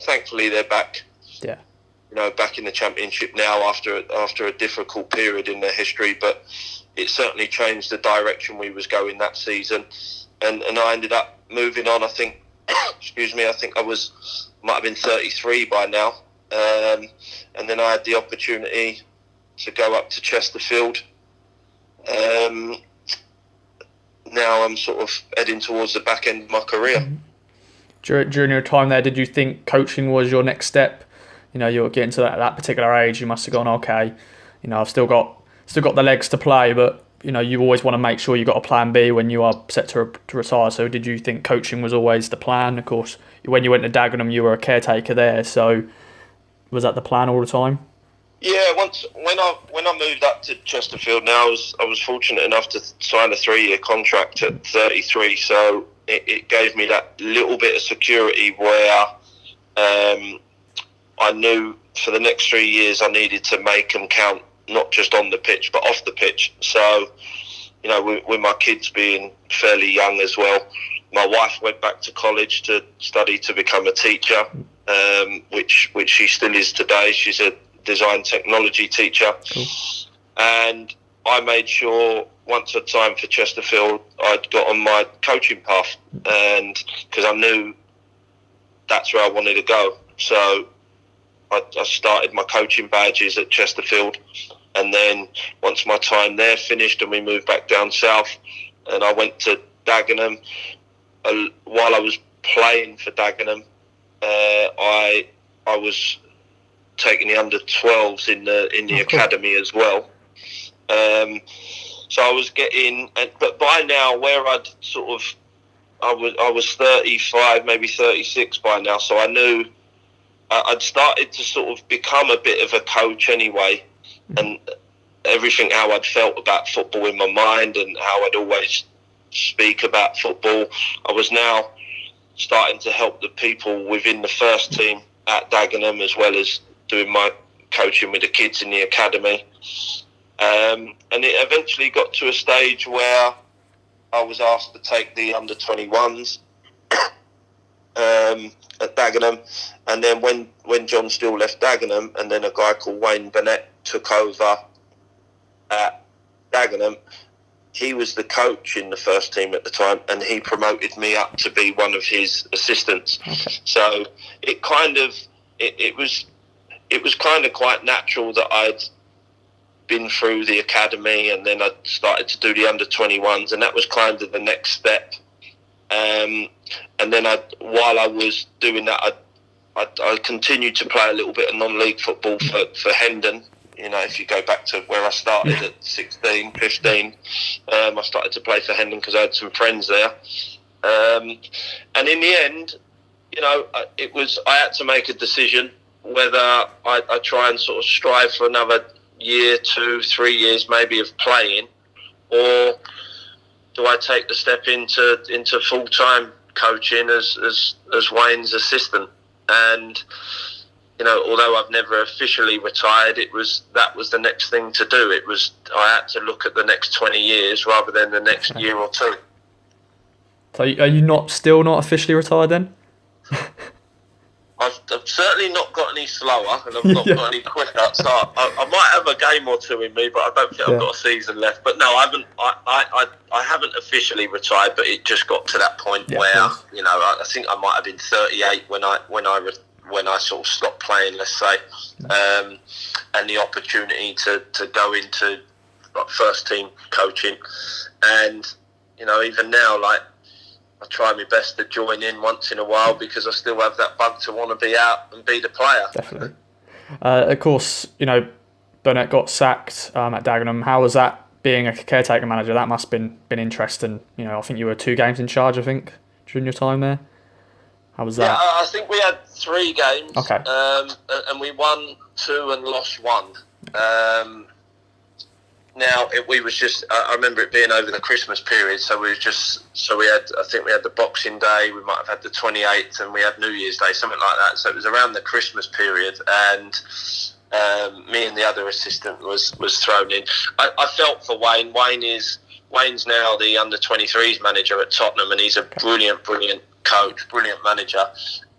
Speaker 1: Thankfully they're back.
Speaker 2: Yeah.
Speaker 1: Back in the Championship now after a difficult period in their history, but it certainly changed the direction we was going that season. And I ended up moving on. I think I think I might have been 33 by now. And then I had the opportunity to go up to Chesterfield. Now I'm sort of heading towards the back end of my career.
Speaker 2: During your time there, did you think coaching was your next step? You were getting to that particular age, you must have gone, okay, I've still got still got the legs to play, but you always want to make sure you got a plan B when you are set to retire. So did you think coaching was always the plan? Of course, when you went to Dagenham, you were a caretaker there. So was that the plan all the time?
Speaker 1: Yeah, when I moved up to Chesterfield, now I was fortunate enough to sign a 3-year contract at 33. So it gave me that little bit of security where I knew for the next 3 years I needed to make them count, not just on the pitch but off the pitch. So, with my kids being fairly young as well, my wife went back to college to study to become a teacher, which she still is today. She's a design technology teacher.
Speaker 2: Cool.
Speaker 1: And I made sure once I'd signed for Chesterfield, I'd got on my coaching path, and because I knew that's where I wanted to go. So I started my coaching badges at Chesterfield, and then once my time there finished and we moved back down south, and I went to Dagenham. While I was playing for Dagenham, I was taking the under-12s in the academy as well. So I was getting, but by now where I was 35, maybe 36 by now, so I knew I'd started to sort of become a bit of a coach anyway, and everything how I'd felt about football in my mind and how I'd always speak about football, I was now starting to help the people within the first team at Dagenham, as well as doing my coaching with the kids in the academy. And it eventually got to a stage where I was asked to take the under-21s at Dagenham, and then when John Steele left Dagenham, and then a guy called Wayne Burnett took over at Dagenham, he was the coach in the first team at the time, and he promoted me up to be one of his assistants.
Speaker 2: Okay.
Speaker 1: So it was kind of quite natural that I'd been through the academy, and then I started to do the under-21s, and that was kind of the next step. And then while I was doing that, I continued to play a little bit of non-league football for Hendon. If you go back to where I started at 16, 15, I started to play for Hendon because I had some friends there. And in the end, I had to make a decision whether I try and sort of strive for another year, 2, 3 years maybe of playing, or do I take the step into full-time coaching as Wayne's assistant? And although I've never officially retired, that was the next thing to do. I had to look at the next 20 years rather than the next year or two.
Speaker 2: So are you still not officially retired then?
Speaker 1: I've certainly not got any slower, and I've not got any quicker. So I might have a game or two in me, but I don't think I've got a season left. But no, I haven't. I haven't officially retired, but it just got to that point where I think I might have been 38 when I sort of stopped playing, let's say, and the opportunity to go into first team coaching, and even now, I try my best to join in once in a while because I still have that bug to want to be out and be the player.
Speaker 2: Definitely. Of course, Burnett got sacked at Dagenham. How was that being a caretaker manager? That must have been interesting. I think you were 2 games in charge, during your time there. How was that?
Speaker 1: Yeah, I think we had 3 games.
Speaker 2: Okay.
Speaker 1: And we won 2 and lost 1. Now we was just. I remember it being over the Christmas period, so we had. I think we had the Boxing Day. We might have had the 28th, and we had New Year's Day, something like that. So it was around the Christmas period, and me and the other assistant was thrown in. I felt for Wayne. Wayne's now the under-23s manager at Tottenham, and he's a brilliant coach, brilliant manager.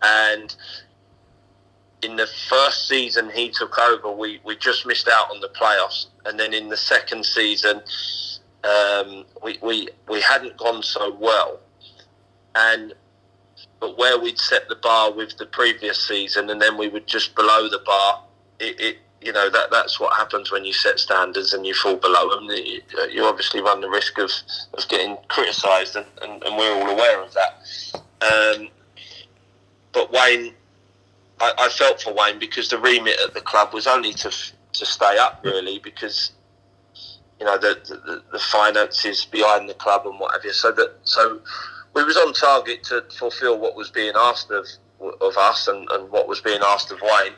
Speaker 1: And in the first season he took over, we just missed out on the playoffs, and then in the second season we hadn't gone so well, but where we'd set the bar with the previous season, and then we were just below the bar. That's what happens when you set standards and you fall below them. You obviously run the risk of getting criticised, and we're all aware of that. But Wayne, I felt for Wayne because the remit at the club was only to stay up, really, because the finances behind the club and what have you. So we was on target to fulfil what was being asked of us and what was being asked of Wayne.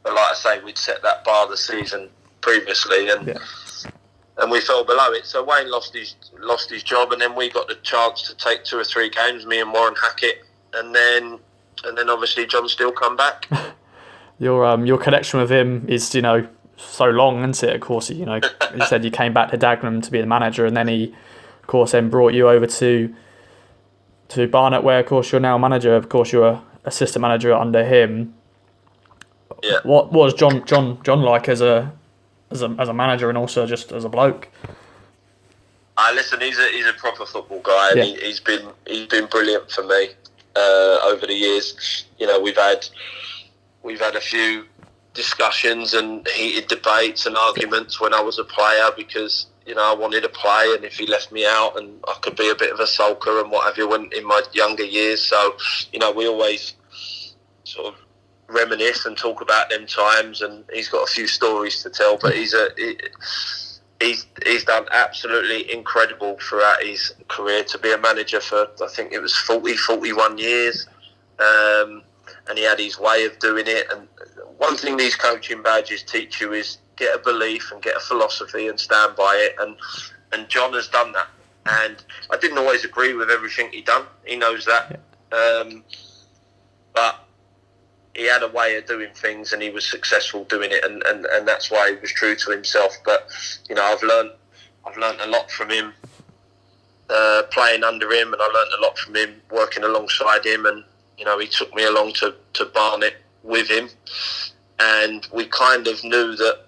Speaker 1: But like I say, we'd set that bar the season previously, and we fell below it. So Wayne lost his job, and then we got the chance to take 2 or 3 games, me and Warren Hackett, and then obviously John Steele come back.
Speaker 2: Your connection with him is, so long, isn't it? Of course, you said you came back to Dagenham to be the manager, and then he, of course, then brought you over to Barnet, where, of course, you're now manager. Of course, you're assistant manager under him.
Speaker 1: Yeah.
Speaker 2: What was John like as a manager and also just as a bloke?
Speaker 1: Listen, he's a proper football guy, and he's been brilliant for me over the years. We've had a few discussions and heated debates and arguments when I was a player, because I wanted to play, and if he left me out, and I could be a bit of a sulker and what have you in my younger years. So we always sort of reminisce and talk about them times, and he's got a few stories to tell, but he's done absolutely incredible throughout his career to be a manager for, I think it was 41 years, and he had his way of doing it. And one thing these coaching badges teach you is get a belief and get a philosophy and stand by it, and John has done that. And I didn't always agree with everything he done, he knows that, but he had a way of doing things, and he was successful doing it, and that's why he was true to himself. But I've learned a lot from him playing under him, and I learned a lot from him working alongside him. And he took me along to Barnet with him, and we kind of knew that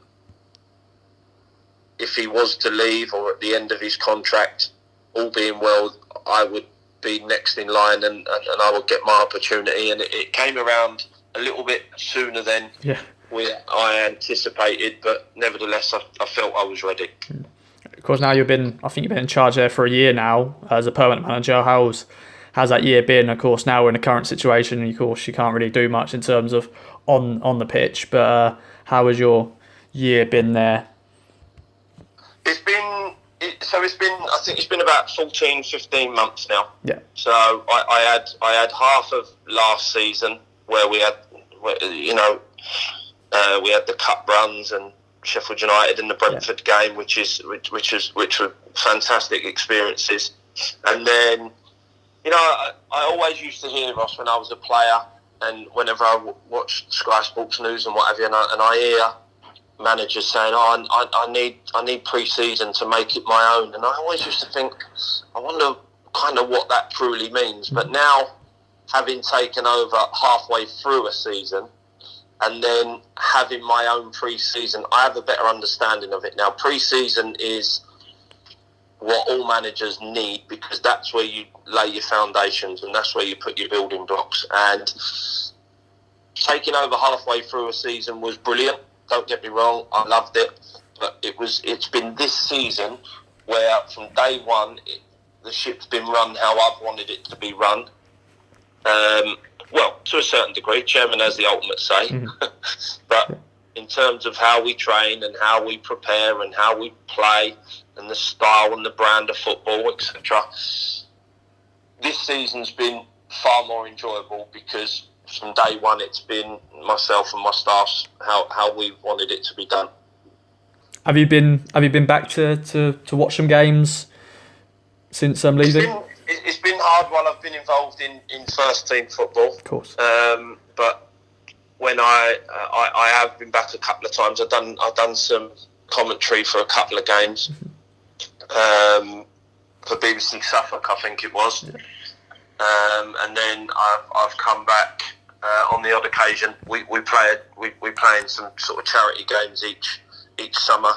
Speaker 1: if he was to leave, or at the end of his contract, all being well, I would be next in line, and I would get my opportunity. And it came around a little bit sooner than I anticipated, but nevertheless, I felt I was ready.
Speaker 2: Of course, now I think you've been in charge there for a year now as a permanent manager. How's that year been? Of course, now we're in a current situation, and of course you can't really do much in terms of on the pitch. But how has your year been there?
Speaker 1: I think it's been about 14, 15 months now.
Speaker 2: Yeah.
Speaker 1: So I had half of last season where we had the cup runs and Sheffield United and the Brentford game, which were fantastic experiences. And then, I always used to hear, Ross, when I was a player, and whenever I watched Sky Sports News and what have you, and I hear managers saying, I need pre-season to make it my own. And I always used to think, I wonder kind of what that truly means. But now, having taken over halfway through a season and then having my own pre-season, I have a better understanding of it now. Pre-season is what all managers need, because that's where you lay your foundations and that's where you put your building blocks. And taking over halfway through a season was brilliant. Don't get me wrong, I loved it. But it's been this season where from day one, the ship's been run how I've wanted it to be run. Well, to a certain degree, chairman has the ultimate say. But in terms of how we train and how we prepare and how we play and the style and the brand of football, etc., this season's been far more enjoyable, because from day one it's been myself and my staff how we wanted it to be done.
Speaker 2: Have you been back to watch some games since I'm leaving?
Speaker 1: It's been hard while I've been involved in first team football.
Speaker 2: Of course.
Speaker 1: But when I have been back a couple of times, I've done some commentary for a couple of games. For BBC Suffolk, I think it was. And then I've come back on the odd occasion. We play in some sort of charity games each summer,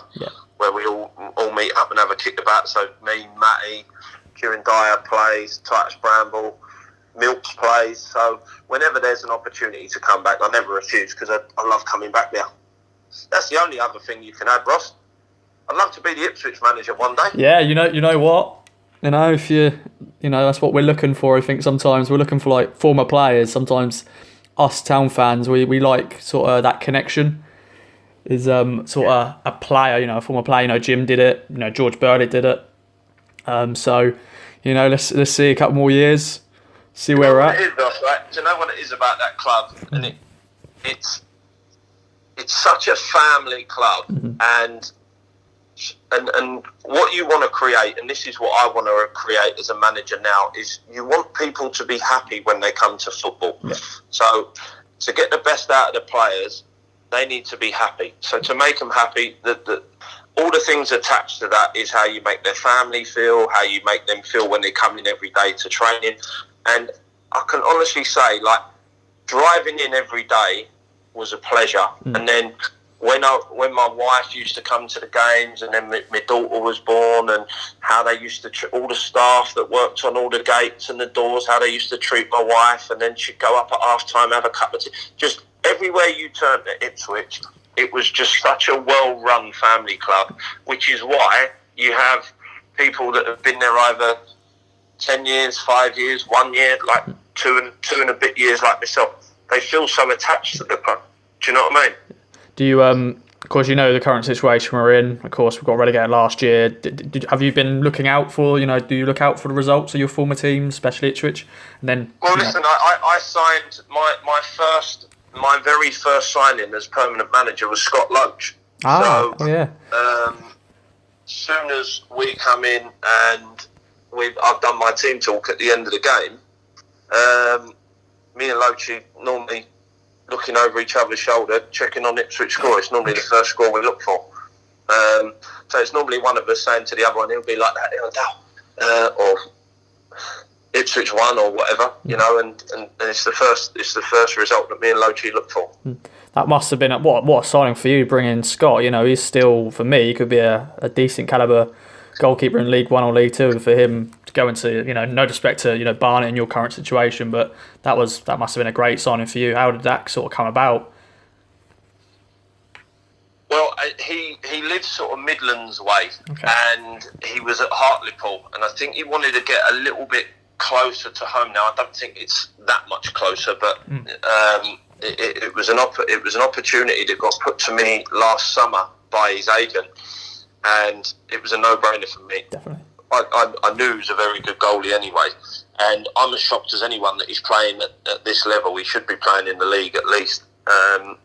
Speaker 1: where we all meet up and have a kick about. So me, Matty, Kieran Dyer plays, Titus Bramble, Milks plays. So whenever there's an opportunity to come back, I never refuse, because I love coming back there. That's the only other thing you can add, Ross. I'd love to be the Ipswich manager one day.
Speaker 2: Yeah, you know what? If that's what we're looking for. I think sometimes we're looking for like former players. Sometimes us town fans, we like sort of that connection. is sort of a player, you know, a former player. You know, Jim did it. You know, George Burley did it. So, you know, let's see a couple more years, see where we're at.
Speaker 1: It is, right? Do you know what it is about that club? And it's such a family club, and what you want to create, and this is what I want to create as a manager now, is you want people to be happy when they come to football. Yeah. So to get the best out of the players, they need to be happy. So to make them happy, all the things attached to that is how you make their family feel, how you make them feel when they come in every day to training. And I can honestly say, like, driving in every day was a pleasure. And then when my wife used to come to the games, and then my daughter was born, and how they used to all the staff that worked on all the gates and the doors, how they used to treat my wife, and then she'd go up at half time, have a cup of tea. Just everywhere you turned at Ipswich, it was just such a well-run family club, which is why you have people that have been there either 10 years, 5 years, 1 year, like two and a bit years, like myself. They feel so attached to the club. Do you know what I mean?
Speaker 2: Do you, of course, you know the current situation we're in. Of course, we got relegated last year. Have you been looking out for, you know, do you look out for the results of your former team, especially Ipswich? And then,
Speaker 1: well, listen, I signed my very first signing as permanent manager was Scott Loach. Soon as we come in and I've done my team talk at the end of the game, me and Loachy normally looking over each other's shoulder, checking on Ipswich score. It's normally the first score we look for. So it's normally one of us saying to the other one, he'll be like that, or Ipswich won or whatever, you know, and it's the first result that me and Loachy look for.
Speaker 2: That must have been what a signing for you, bringing Scott. You know, he's still, for me, he could be a decent calibre goalkeeper in League One or League Two. And for him to go into, you know, no disrespect to, you know, Barnet in your current situation, but that must have been a great signing for you. How did that sort of come about?
Speaker 1: Well, he lives sort of Midlands way, and he was at Hartlepool, and I think he wanted to get a little bit closer to home. Now I don't think it's that much closer, but it was an opportunity that got put to me last summer by his agent, and it was a no-brainer for me. Definitely. I knew he was a very good goalie anyway, and I'm as shocked as anyone that he's playing at this level. He should be playing in the league at least. And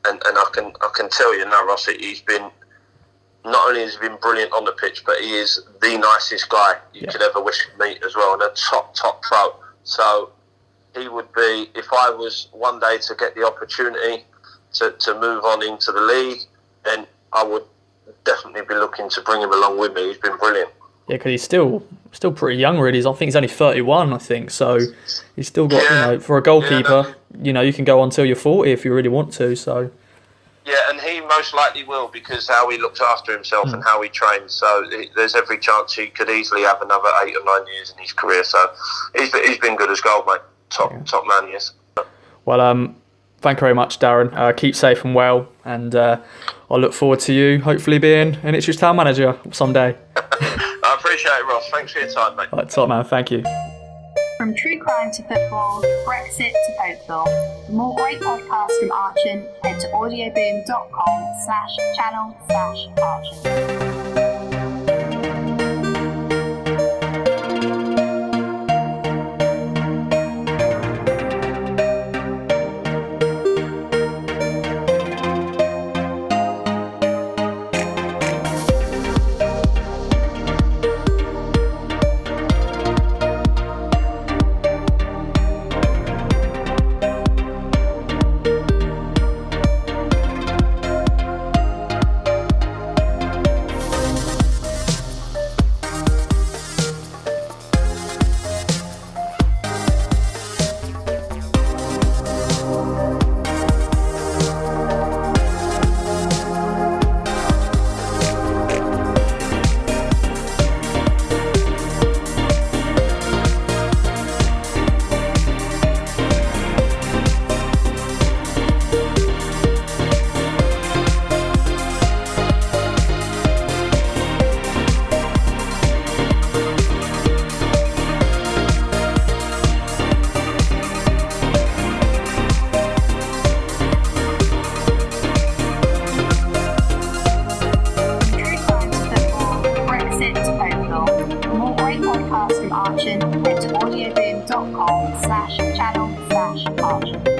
Speaker 1: I can tell you now, Ross, he's been, not only has he been brilliant on the pitch, but he is the nicest guy you could ever wish to meet as well, and a top pro. So he would be, if I was one day to get the opportunity to move on into the league, then I would definitely be looking to bring him along with me. He's been brilliant.
Speaker 2: Yeah, because he's still pretty young, really. I think he's only 31, I think. So he's still got, you know, for a goalkeeper, you know, you can go on till you're 40 if you really want to. So
Speaker 1: yeah, and he most likely will, because how he looks after himself and how he trains. So there's every chance he could easily have another 8 or 9 years in his career. So he's been good as gold, mate. Top man, he is.
Speaker 2: Well, thank you very much, Darren. Keep safe and well, and I look forward to you hopefully being an Ipswich Town manager someday.
Speaker 1: I appreciate it, Ross. Thanks for your time, mate.
Speaker 2: Right, top man, thank you.
Speaker 3: From true crime to football, Brexit to folklore. For more great podcasts from Archon, head to audioboom.com/channel/Archon. head to audioboom.com/channel/Archon.